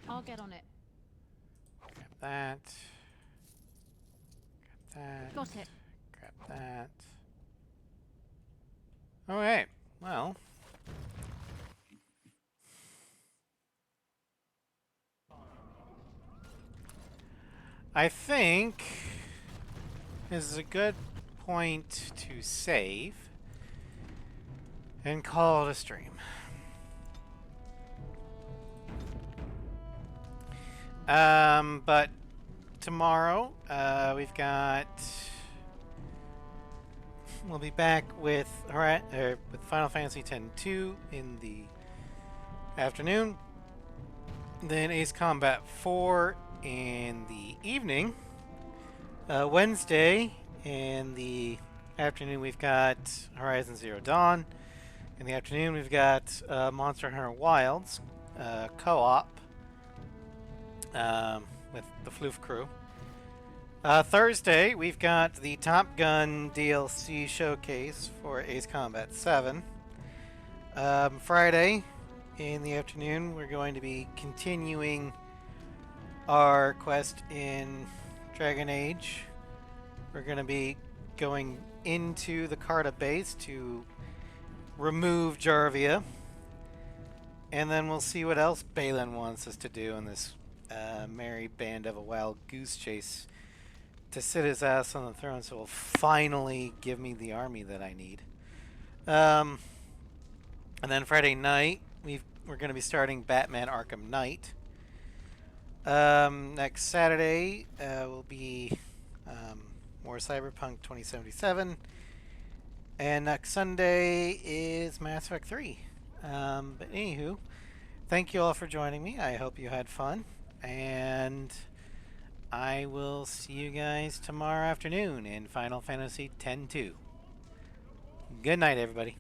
I'll get on it. Grab that. Grab that. Got it. Grab that. Okay, well. I think this is a good point to save and call it a stream. But tomorrow we'll be back with Final Fantasy X-2 in the afternoon, then Ace Combat 4 in the evening. Wednesday in the afternoon we've got Horizon Zero Dawn. In the afternoon we've got Monster Hunter Wilds co-op with the Floof crew. Thursday we've got the Top Gun DLC showcase for Ace Combat 7. Friday in the afternoon we're going to be continuing our quest in Dragon Age. We're going to be going into the Carta base to remove Jarvia And then we'll see what else Balin wants us to do in this merry band of a wild goose chase to sit his ass on the throne, so he'll finally give me the army that I need. And then Friday night, we're going to be starting Batman Arkham Knight. Next Saturday will be more Cyberpunk 2077. And next Sunday is Mass Effect 3. But anywho, thank you all for joining me. I hope you had fun. And I will see you guys tomorrow afternoon in Final Fantasy X-2. Good night, everybody.